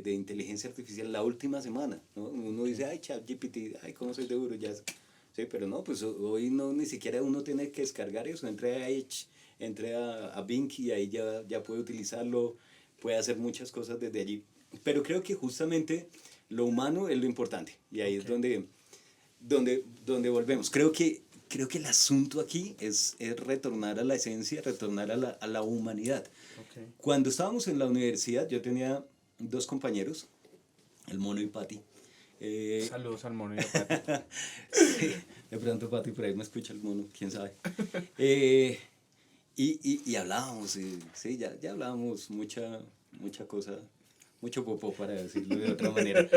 inteligencia artificial la última semana, ¿no? Uno dice, ay, ChatGPT, ay, cómo soy de duro, ya. Sí, pero no, pues hoy no, ni siquiera uno tiene que descargar eso, entre a Edge, entre a Bing y ahí ya puede utilizarlo, puede hacer muchas cosas desde allí. Pero creo que justamente lo humano es lo importante y ahí es donde volvemos. Creo que el asunto aquí es retornar a la esencia, retornar a la humanidad. Okay. Cuando estábamos en la universidad, yo tenía 2 compañeros, el Mono y Pati. Saludos al Mono y a Pati. Sí, de pronto Pati por ahí me escucha el Mono, quién sabe. Y hablábamos, sí, ya hablábamos mucha cosa, mucho popó para decirlo de otra manera.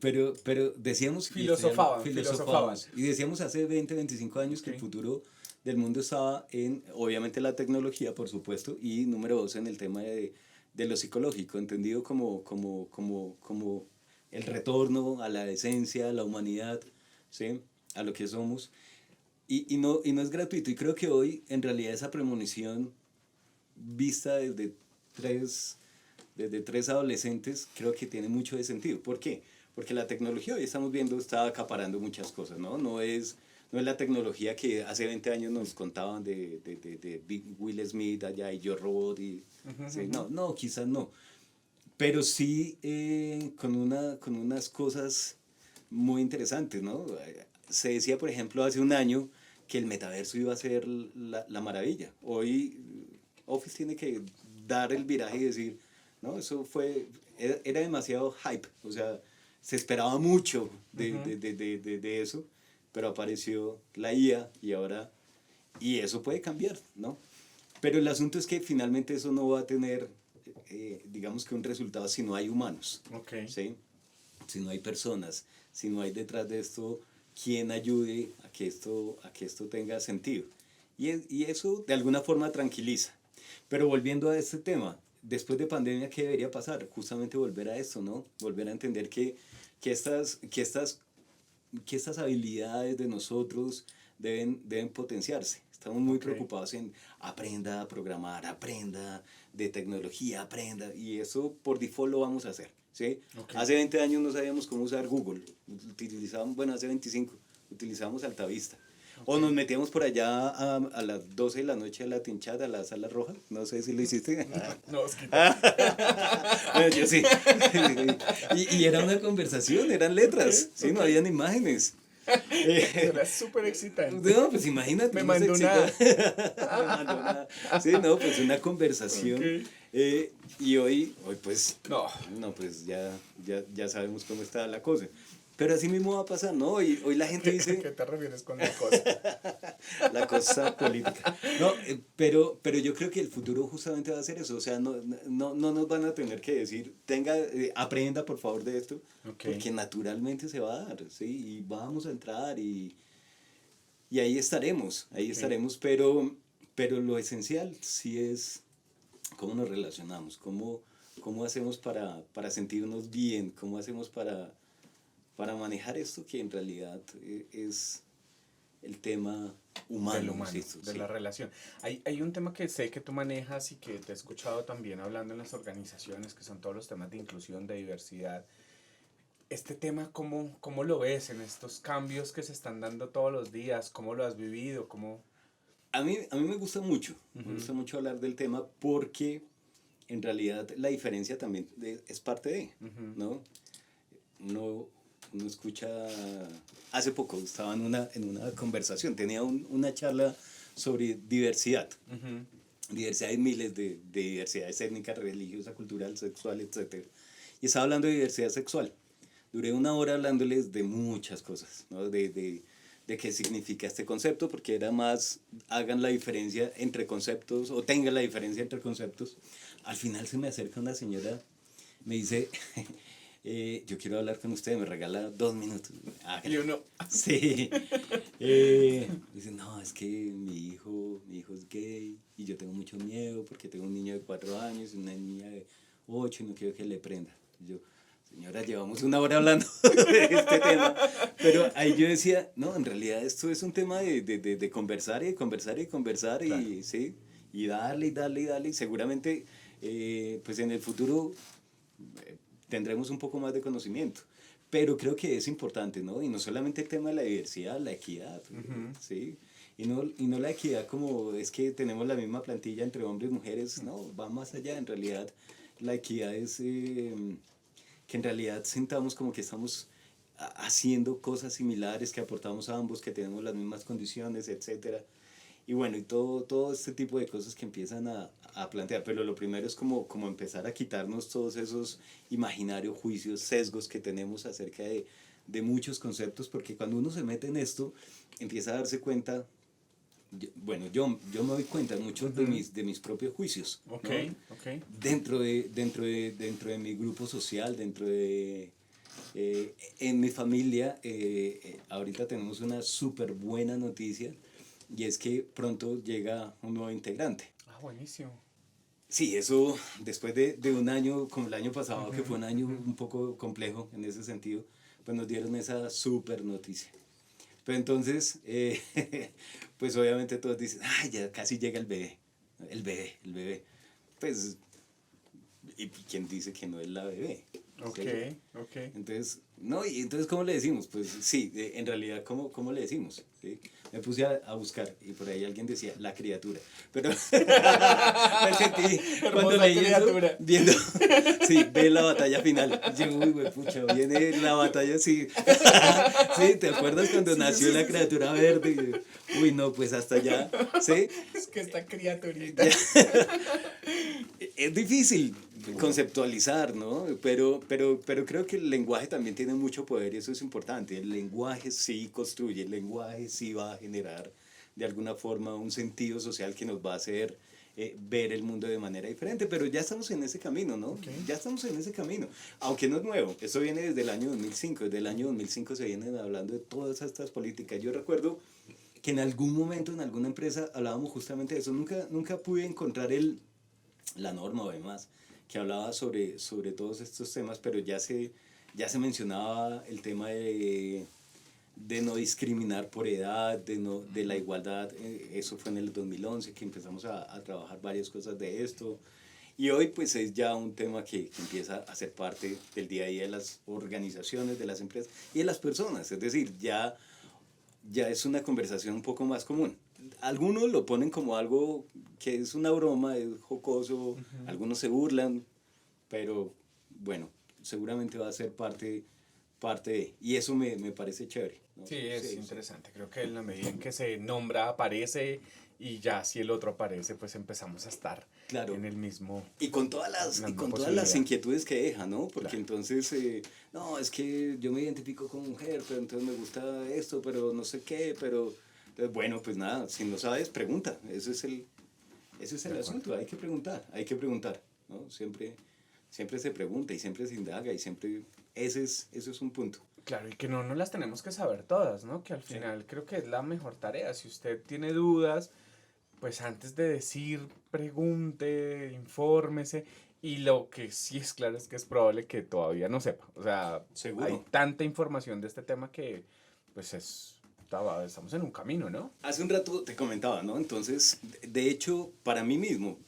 Pero decíamos... Filosofábamos. Y decíamos hace 20, 25 años que el futuro del mundo estaba en, obviamente, la tecnología, por supuesto, y número 2, en el tema de lo psicológico, entendido como el retorno a la esencia, a la humanidad, ¿sí? A lo que somos. Y no es gratuito. Y creo que hoy, en realidad, esa premonición vista desde tres adolescentes, creo que tiene mucho de sentido. ¿Por qué? Porque la tecnología hoy estamos viendo está acaparando muchas cosas, ¿no? No es la tecnología que hace 20 años nos contaban de Will Smith allá y Yo Robot. Sí, no, quizás no. Pero sí con unas cosas muy interesantes, ¿no? Se decía, por ejemplo, hace un año que el metaverso iba a ser la maravilla. Hoy Office tiene que dar el viraje y decir, no, eso era demasiado hype, o sea, se esperaba mucho de eso, pero apareció la IA y eso puede cambiar, ¿no? Pero el asunto es que finalmente eso no va a tener, digamos que un resultado si no hay humanos, Okay. ¿sí? Si no hay personas, si no hay detrás de esto quien ayude a que esto tenga sentido. Y eso de alguna forma tranquiliza. Pero volviendo a este tema, después de pandemia, ¿qué debería pasar? Justamente volver a esto, ¿no? Volver a entender que estas habilidades de nosotros deben potenciarse. Estamos muy preocupados en aprenda a programar, aprenda de tecnología, aprenda, y eso por default lo vamos a hacer, ¿sí? Okay. Hace 20 años no sabíamos cómo usar Google, hace 25 utilizábamos Altavista. Okay. O nos metíamos por allá a las 12 de la noche a la tinchada, a la sala roja. No sé si lo hiciste. No, es que... Bueno, yo sí. Y era una conversación, eran letras, okay. ¿Sí? No habían imágenes. Era súper excitante. No, pues imagínate. Me mandó una... Sí, no, pues una conversación. Okay. Y hoy pues... No, pues ya sabemos cómo está la cosa. Pero así mismo va a pasar, ¿no? Hoy la gente dice... ¿Qué te refieres con la cosa? La cosa política. No, pero yo creo que el futuro justamente va a ser eso. O sea, no nos van a tener que decir, aprenda por favor de esto, okay. Porque naturalmente se va a dar, ¿sí? Y vamos a entrar y ahí estaremos, pero lo esencial sí es cómo nos relacionamos, cómo hacemos para sentirnos bien, cómo hacemos para manejar esto que en realidad es el tema humano, de la relación. Hay un tema que sé que tú manejas y que te he escuchado también hablando en las organizaciones, que son todos los temas de inclusión, de diversidad. Este tema, ¿cómo lo ves en estos cambios que se están dando todos los días? ¿Cómo lo has vivido? A mí me gusta mucho, me gusta mucho hablar del tema porque en realidad la diferencia también es parte de, ¿no? Uno escucha, hace poco estaba en una conversación, tenía una charla sobre diversidad. Diversidad de miles de diversidades étnicas, religiosas, cultural, sexual, etc. y estaba hablando de diversidad sexual. Duré 1 hora hablándoles de muchas cosas, ¿no? De qué significa este concepto, porque era más, hagan la diferencia entre conceptos o tengan la diferencia entre conceptos. Al final se me acerca una señora, me dice, yo quiero hablar con usted, me regala 2 minutos. Y uno, sí. Dice, no, es que mi hijo es gay y yo tengo mucho miedo porque tengo un niño de 4 años y una niña de 8 y no quiero que le prenda. Y yo, señora, llevamos 1 hora hablando de este tema. Pero ahí yo decía, no, en realidad esto es un tema de conversar y conversar y conversar, claro. Y, ¿sí? Y darle y darle y darle. Y seguramente, pues en el futuro tendremos un poco más de conocimiento. Pero creo que es importante, ¿no? Y no solamente el tema de la diversidad, la equidad, ¿sí? Y no la equidad como es que tenemos la misma plantilla entre hombres y mujeres, no, va más allá. En realidad, la equidad es que en realidad sentamos como que estamos haciendo cosas similares, que aportamos a ambos, que tenemos las mismas condiciones, etc. Y bueno, y todo este tipo de cosas que empiezan a plantear. Pero lo primero es como empezar a quitarnos todos esos imaginarios, juicios, sesgos que tenemos acerca de muchos conceptos, porque cuando uno se mete en esto, empieza a darse cuenta. Yo me doy cuenta muchos de mis propios juicios, ¿no? Okay. Dentro de mi grupo social, en mi familia, ahorita tenemos una súper buena noticia, y es que pronto llega un nuevo integrante. Ah, buenísimo. Sí, eso después de un año, como el año pasado, que fue un año un poco complejo en ese sentido, pues nos dieron esa súper noticia. Pero entonces, pues obviamente todos dicen, ay, ya casi llega el bebé. Pues, ¿y quién dice que no es la bebé? Okay. Entonces, no, y entonces, ¿cómo le decimos? Pues sí, en realidad, ¿cómo le decimos? ¿Sí? Me puse a buscar y por ahí alguien decía, la criatura. Pero me sentí, cuando leí criatura. Eso, viendo, sí, ve la batalla final. Yo, uy, pucha, viene la batalla, sí. Sí, ¿te acuerdas cuando nació la criatura verde? Uy, no, pues hasta allá, ¿sí? Es que esta criaturita. Es difícil conceptualizar, ¿no? Pero creo que el lenguaje también tiene mucho poder y eso es importante. El lenguaje sí construye, el lenguaje sí va a generar de alguna forma un sentido social que nos va a hacer ver el mundo de manera diferente, pero ya estamos en ese camino, ¿no? Okay. Ya estamos en ese camino, aunque no es nuevo. Esto viene desde el año 2005, desde el año 2005 se vienen hablando de todas estas políticas. Yo recuerdo que en algún momento en alguna empresa hablábamos justamente de eso. Nunca pude encontrar la norma o demás que hablaba sobre todos estos temas, pero ya se mencionaba el tema de no discriminar por edad, de la igualdad. Eso fue en el 2011 que empezamos a trabajar varias cosas de esto, y hoy pues es ya un tema que empieza a ser parte del día a día de las organizaciones, de las empresas y de las personas. Es decir, ya es una conversación un poco más común. Algunos lo ponen como algo que es una broma, es jocoso, algunos se burlan, pero bueno, seguramente va a ser parte de, y eso me parece chévere, ¿no? Sí, es interesante. Creo que en la medida en que se nombra, aparece, y ya si el otro aparece, pues empezamos a estar en el mismo. Y con todas las inquietudes que deja, ¿no? Porque entonces, no, es que yo me identifico como mujer, pero entonces me gusta esto, pero no sé qué, pero bueno, pues nada, si no sabes, pregunta. Ese es el asunto, hay que preguntar, ¿no? Siempre se pregunta y siempre se indaga y siempre, ese es un punto. Claro, y que no las tenemos que saber todas, ¿no? Que al final creo que es la mejor tarea. Si usted tiene dudas, pues antes de decir, pregunte, infórmese. Y lo que sí es claro es que es probable que todavía no sepa. O sea, seguro. Hay tanta información de este tema que pues estamos en un camino, ¿no? Hace un rato te comentaba, ¿no? Entonces, de hecho, para mí mismo,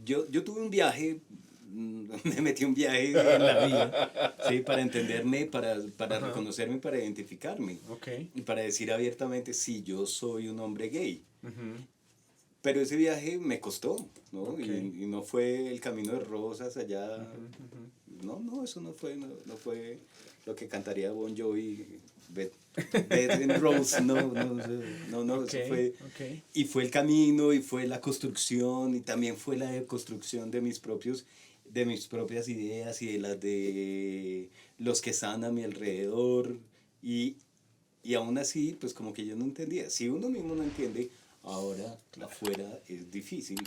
yo tuve un viaje, me metí un viaje en la vida, ¿sí? Para entenderme, para reconocerme, para identificarme. Okay. Y para decir abiertamente, sí, yo soy un hombre gay. Pero ese viaje me costó, ¿no? Okay. Y no fue el camino de rosas allá. No, eso no fue lo que cantaría Bon Jovi, Bed and Rose, no, okay, eso fue. Okay. Y fue el camino, y fue la construcción, y también fue la construcción de mis propios de mis propias ideas y de las de los que estaban a mi alrededor. Y aún así, pues como que yo no entendía. Si uno mismo no entiende, ahora afuera es difícil,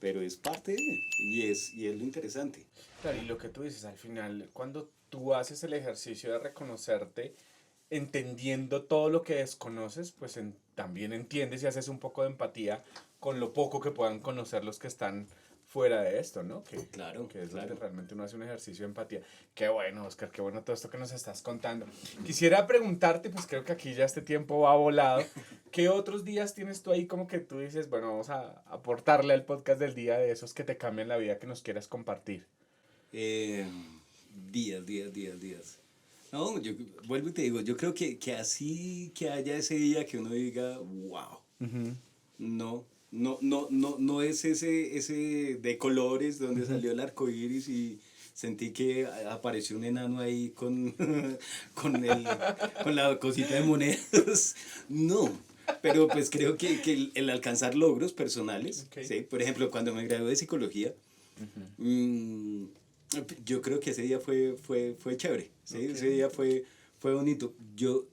pero es parte de, y es lo interesante. Claro, y lo que tú dices al final, cuando tú haces el ejercicio de reconocerte, entendiendo todo lo que desconoces, pues también entiendes y haces un poco de empatía con lo poco que puedan conocer los que están fuera de esto, ¿no? Claro, que es claro. donde realmente uno hace un ejercicio de empatía. Qué bueno, Oscar, qué bueno todo esto que nos estás contando. Quisiera preguntarte, pues creo que aquí ya este tiempo va volado, ¿qué otros días tienes tú ahí como que tú dices, bueno, vamos a aportarle al podcast del día de esos que te cambian la vida que nos quieras compartir? Eh, días. No, yo vuelvo y te digo, yo creo que así que haya ese día que uno diga, wow, no es ese de colores donde salió el arco iris y sentí que apareció un enano ahí con, con la cosita de monedas. No, pero pues creo que el alcanzar logros personales, Ok. ¿sí? Por ejemplo, cuando me gradué de psicología, yo creo que ese día fue chévere, ¿sí? Ok. Ese día fue bonito. Yo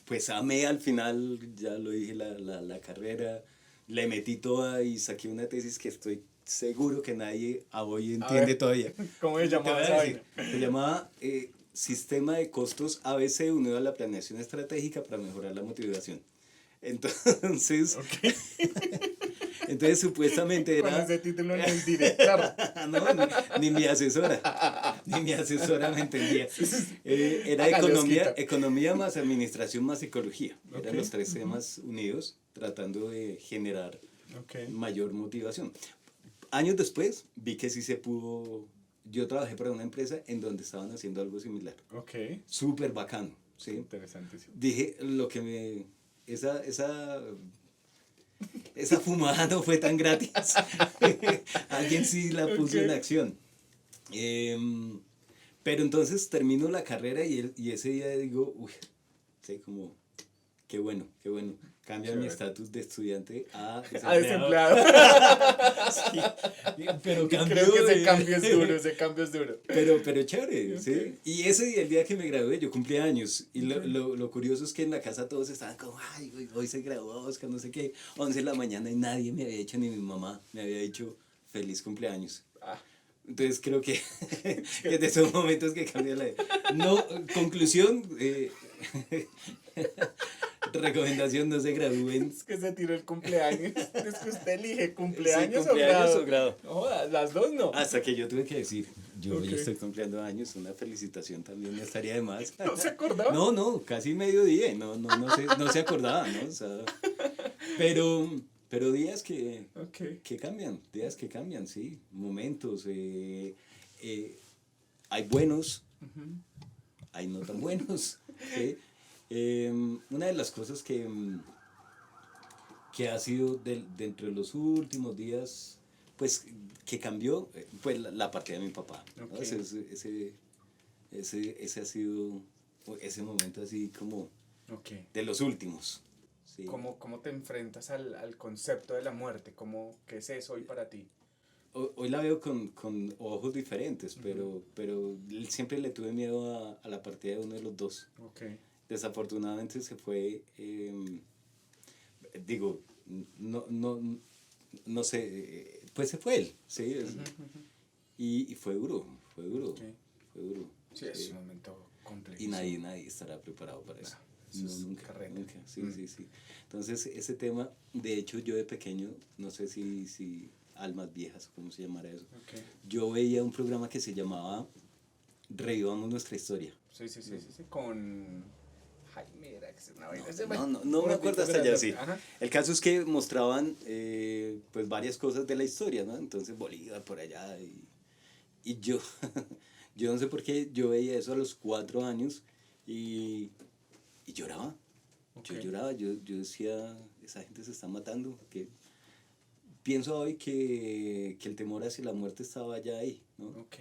pues amé al final, ya lo dije, la carrera, le metí toda y saqué una tesis que estoy seguro que nadie a hoy entiende ver. todavía. ¿Cómo se Te llamaba voy a esa decir, vaina? se llamaba Sistema de Costos ABC unido a la planeación estratégica para mejorar la motivación. Entonces, Ok. entonces supuestamente Con era... ese título ni el director. No, ni mi asesora, me entendía. Era Hágale, economía, Osquita. economía más administración más psicología. Ok. Eran los tres temas unidos tratando de generar Ok. mayor motivación. Años después vi que sí se pudo. Yo trabajé para una empresa en donde estaban haciendo algo similar. Ok. Súper bacano, ¿sí? Interesantísimo. Dije, esa fumada no fue tan gratis. Alguien sí la puso en Ok. acción. Pero entonces termino la carrera y ese día digo, uy, sí, como, qué bueno. Cambia mi Chévere. estatus de estudiante a Ah, desempleado. Sí, pero Creo cambió que ese de- cambio es duro, ese cambio es duro. pero chévere, Ok. ¿sí? Y ese día, el día que me gradué, yo cumplí años. Y lo curioso es que en la casa todos estaban como, ay, hoy se graduó Oscar, no sé qué. 11 de la mañana y nadie me había dicho, ni mi mamá me había dicho feliz cumpleaños. Ah, Entonces creo que, que de esos momentos que cambia la... No, conclusión, recomendación, no se gradúen. es que se tiró el cumpleaños. Es que usted elige Sí, cumpleaños, cumpleaños o o grado. grado. No jodas, las dos no. Hasta que yo tuve que decir, yo Ok. ya estoy cumpliendo años, una felicitación también no estaría de más. ¿No se acordaba? No, casi mediodía, y no se acordaba, ¿no? O sea, pero días que cambian, sí, momentos, hay buenos, hay no tan buenos, ¿sí? Una de las cosas que ha sido dentro de los últimos días, pues, que cambió, pues, la partida de mi papá, ¿no? Ok. Ese ha sido ese momento así como Ok. de los últimos. ¿Sí? ¿Cómo te enfrentas al concepto de la muerte? ¿Qué es eso hoy para ti? Hoy la veo con ojos diferentes, pero siempre le tuve miedo a la partida de uno de los dos. Ok. Desafortunadamente se fue, digo, no sé, pues se fue él, ¿sí? Y fue duro. Ok. Fue duro. Sí, es un momento complejo. Y nadie estará preparado para eso. eso es Nunca. carreta. Sí. Entonces, ese tema, de hecho, yo de pequeño, no sé si almas viejas o cómo se llamará eso, Ok. yo veía un programa que se llamaba Revivamos nuestra historia. Sí. Con Jaime era que es una vaina. No me acuerdo hasta allá, sí. Ajá. El caso es que mostraban pues varias cosas de la historia, ¿no? Entonces Bolívar por allá y yo, yo no sé por qué, yo veía eso a los 4 años y lloraba. Yo Ok. lloraba, yo decía, esa gente se está matando. Que pienso hoy que el temor hacia la muerte estaba ya ahí, ¿no? Ok.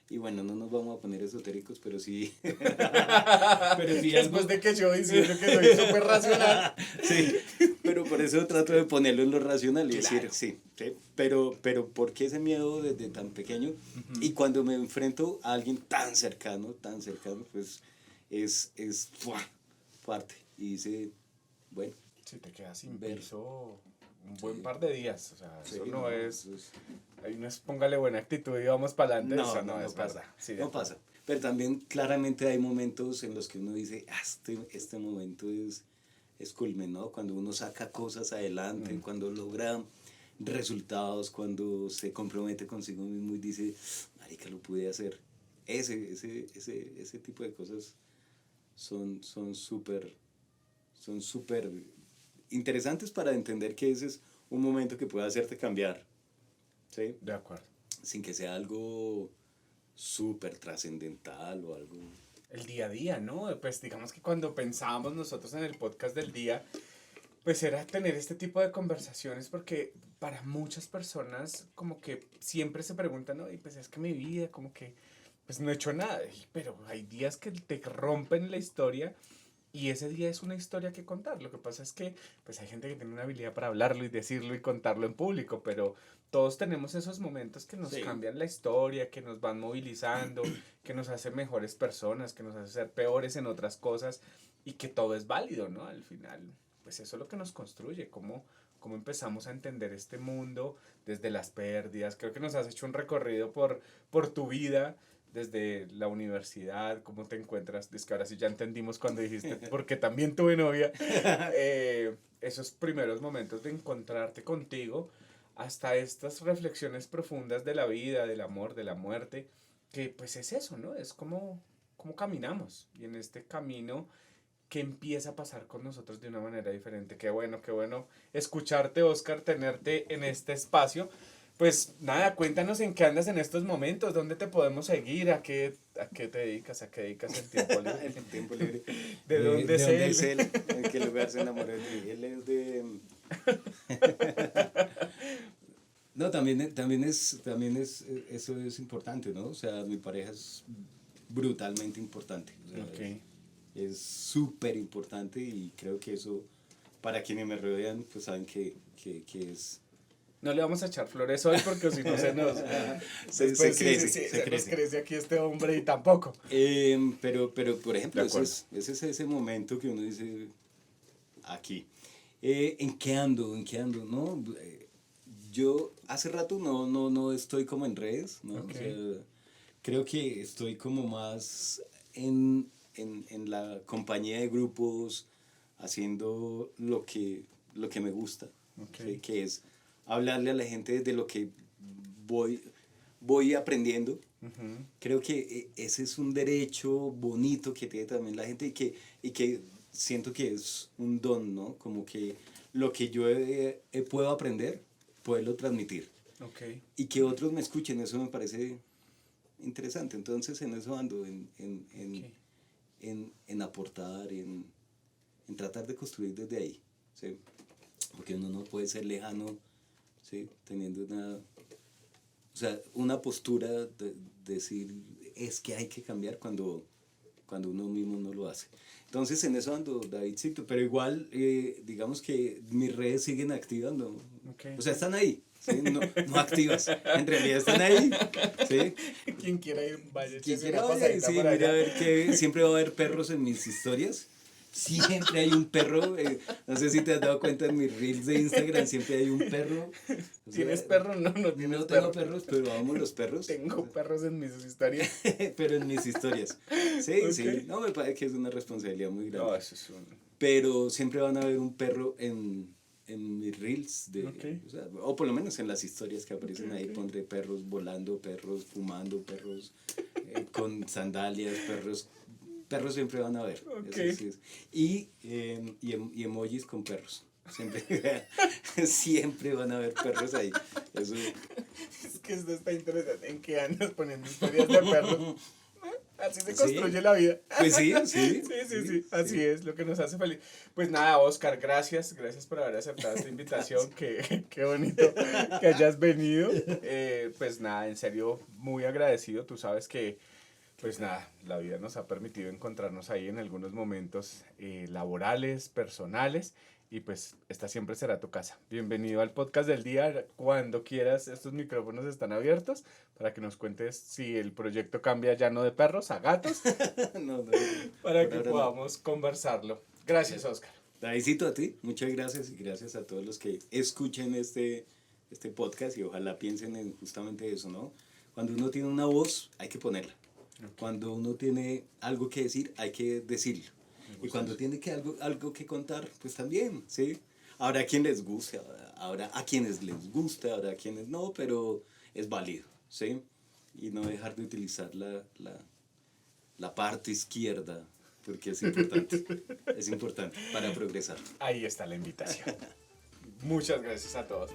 Y bueno, no nos vamos a poner esotéricos, pero sí. pero sí Después de que yo diciendo que soy súper racional. Sí, por eso trato de ponerlo en lo racional y Claro. decir, sí, sí, pero ¿por qué ese miedo desde tan pequeño? Y cuando me enfrento a alguien tan cercano, pues es ¡fua! Fuerte. Y dice, bueno, Si te quedas sin Ver. piso un buen Sí. par de días, o sea, eso sí, no es... eso es- Ahí no es póngale buena actitud y vamos para adelante, No, eso no, no es pasa. verdad. Sí, de No acuerdo. pasa. Pero también claramente hay momentos en los que uno dice, este momento es culmen, ¿no? Cuando uno saca cosas adelante, cuando logra resultados, cuando se compromete consigo mismo y dice, marica, lo pude hacer. Ese tipo de cosas son súper interesantes para entender que ese es un momento que puede hacerte cambiar, ¿sí? De acuerdo. Sin que sea algo súper trascendental o algo... El día a día, ¿no? Pues digamos que cuando pensábamos nosotros en el podcast del día, pues era tener este tipo de conversaciones porque para muchas personas como que siempre se preguntan, ¿no? Y pues es que mi vida como que pues no he hecho nada, pero hay días que te rompen la historia y ese día es una historia que contar. Lo que pasa es que pues hay gente que tiene una habilidad para hablarlo y decirlo y contarlo en público, pero todos tenemos esos momentos que nos Sí. cambian la historia, que nos van movilizando, que nos hacen mejores personas, que nos hacen ser peores en otras cosas y que todo es válido, ¿no? Al final, pues eso es lo que nos construye, cómo empezamos a entender este mundo desde las pérdidas. Creo que nos has hecho un recorrido por tu vida desde la universidad, cómo te encuentras. Es que ahora sí ya entendimos cuando dijiste, porque también tuve novia. Esos primeros momentos de encontrarte contigo, hasta estas reflexiones profundas de la vida, del amor, de la muerte, que pues es eso, ¿no? Es como caminamos. Y en este camino que empieza a pasar con nosotros de una manera diferente. Qué bueno escucharte, Oscar, tenerte en este espacio. Pues nada, cuéntanos en qué andas en estos momentos, dónde te podemos seguir, a qué te dedicas, a qué dedicas el tiempo libre. El tiempo libre. ¿De dónde es él? es él? ¿En qué lugar se enamoró de ti? Él es de... No, eso es importante, ¿no? O sea, mi pareja es brutalmente importante. O sea, Ok. es súper importante y creo que eso, para quienes me rodean, pues saben que es... No le vamos a echar flores hoy porque si no se nos... Se después crece, se se nos crece. crece aquí este hombre y tampoco. Pero, por ejemplo, De acuerdo. ese es ese momento que uno dice, aquí. ¿En qué ando? ¿En qué ando? No, yo hace rato no estoy como en redes, ¿no? Ok. O sea, creo que estoy como más en la compañía de grupos, haciendo lo que me gusta, Ok. ¿sí? Que es hablarle a la gente de lo que voy aprendiendo. Ujú. Creo que ese es un derecho bonito que tiene también la gente y que siento que es un don, ¿no? Como que lo que yo puedo aprender, poderlo transmitir. Ok. Y que otros me escuchen, eso me parece interesante. Entonces en eso ando, Ok. en aportar, en tratar de construir desde ahí, ¿sí? Porque uno no puede ser lejano, ¿sí? Teniendo una postura de decir es que hay que cambiar cuando uno mismo no lo hace. Entonces en eso ando, Davidcito, pero igual digamos que mis redes siguen activas, ¿no? Ok. O sea, están ahí, ¿sí? No activas, en realidad están ahí, ¿sí? Quien quiera ir, vaya, Quien échese quiera, una oye, pasadita sí, por mira allá. a ver que siempre va a haber perros en mis historias. Siempre hay un perro. No sé si te has dado cuenta en mis reels de Instagram, siempre hay un perro. O sea, ¿Tienes perro? No, no tienes no tengo perro. perros, pero amo los perros. Tengo perros en mis historias. Pero en mis historias. Sí, Ok. sí. No, me parece que es una responsabilidad muy grande. No, eso es un... Pero siempre van a ver un perro en mis reels. Ok. O por lo menos en las historias que aparecen Ok, ahí. ok. Pondré perros volando, perros fumando, perros con sandalias, perros siempre van a ver. Ok. Eso sí es. Y emojis con perros. Siempre, siempre van a haber perros ahí. Eso, Es que esto está interesante. ¿En qué andas poniendo historias de perros? Así se Sí. construye la vida. pues sí, sí. Sí, así es, lo que nos hace feliz. Pues nada, Oscar, gracias por haber aceptado esta invitación, qué bonito que hayas venido. Pues nada, en serio, muy agradecido, tú sabes que, pues nada, la vida nos ha permitido encontrarnos ahí en algunos momentos laborales, personales, y pues esta siempre será tu casa. Bienvenido al podcast del día. Cuando quieras, estos micrófonos están abiertos para que nos cuentes si el proyecto cambia ya no de perros a gatos, No, para por que ahora no. podamos conversarlo. Gracias, Oscar. Davidcito, a ti, muchas gracias y gracias a todos los que escuchen este podcast y ojalá piensen en justamente eso, ¿no? Cuando uno tiene una voz, hay que ponerla. Cuando uno tiene algo que decir, hay que decirlo. Y cuando tiene algo que contar, pues también, ¿sí? Habrá a quien les guste, habrá a quienes les guste, habrá a quienes no, pero es válido, ¿sí? Y no dejar de utilizar la parte izquierda, porque es importante para progresar. Ahí está la invitación. Muchas gracias a todos.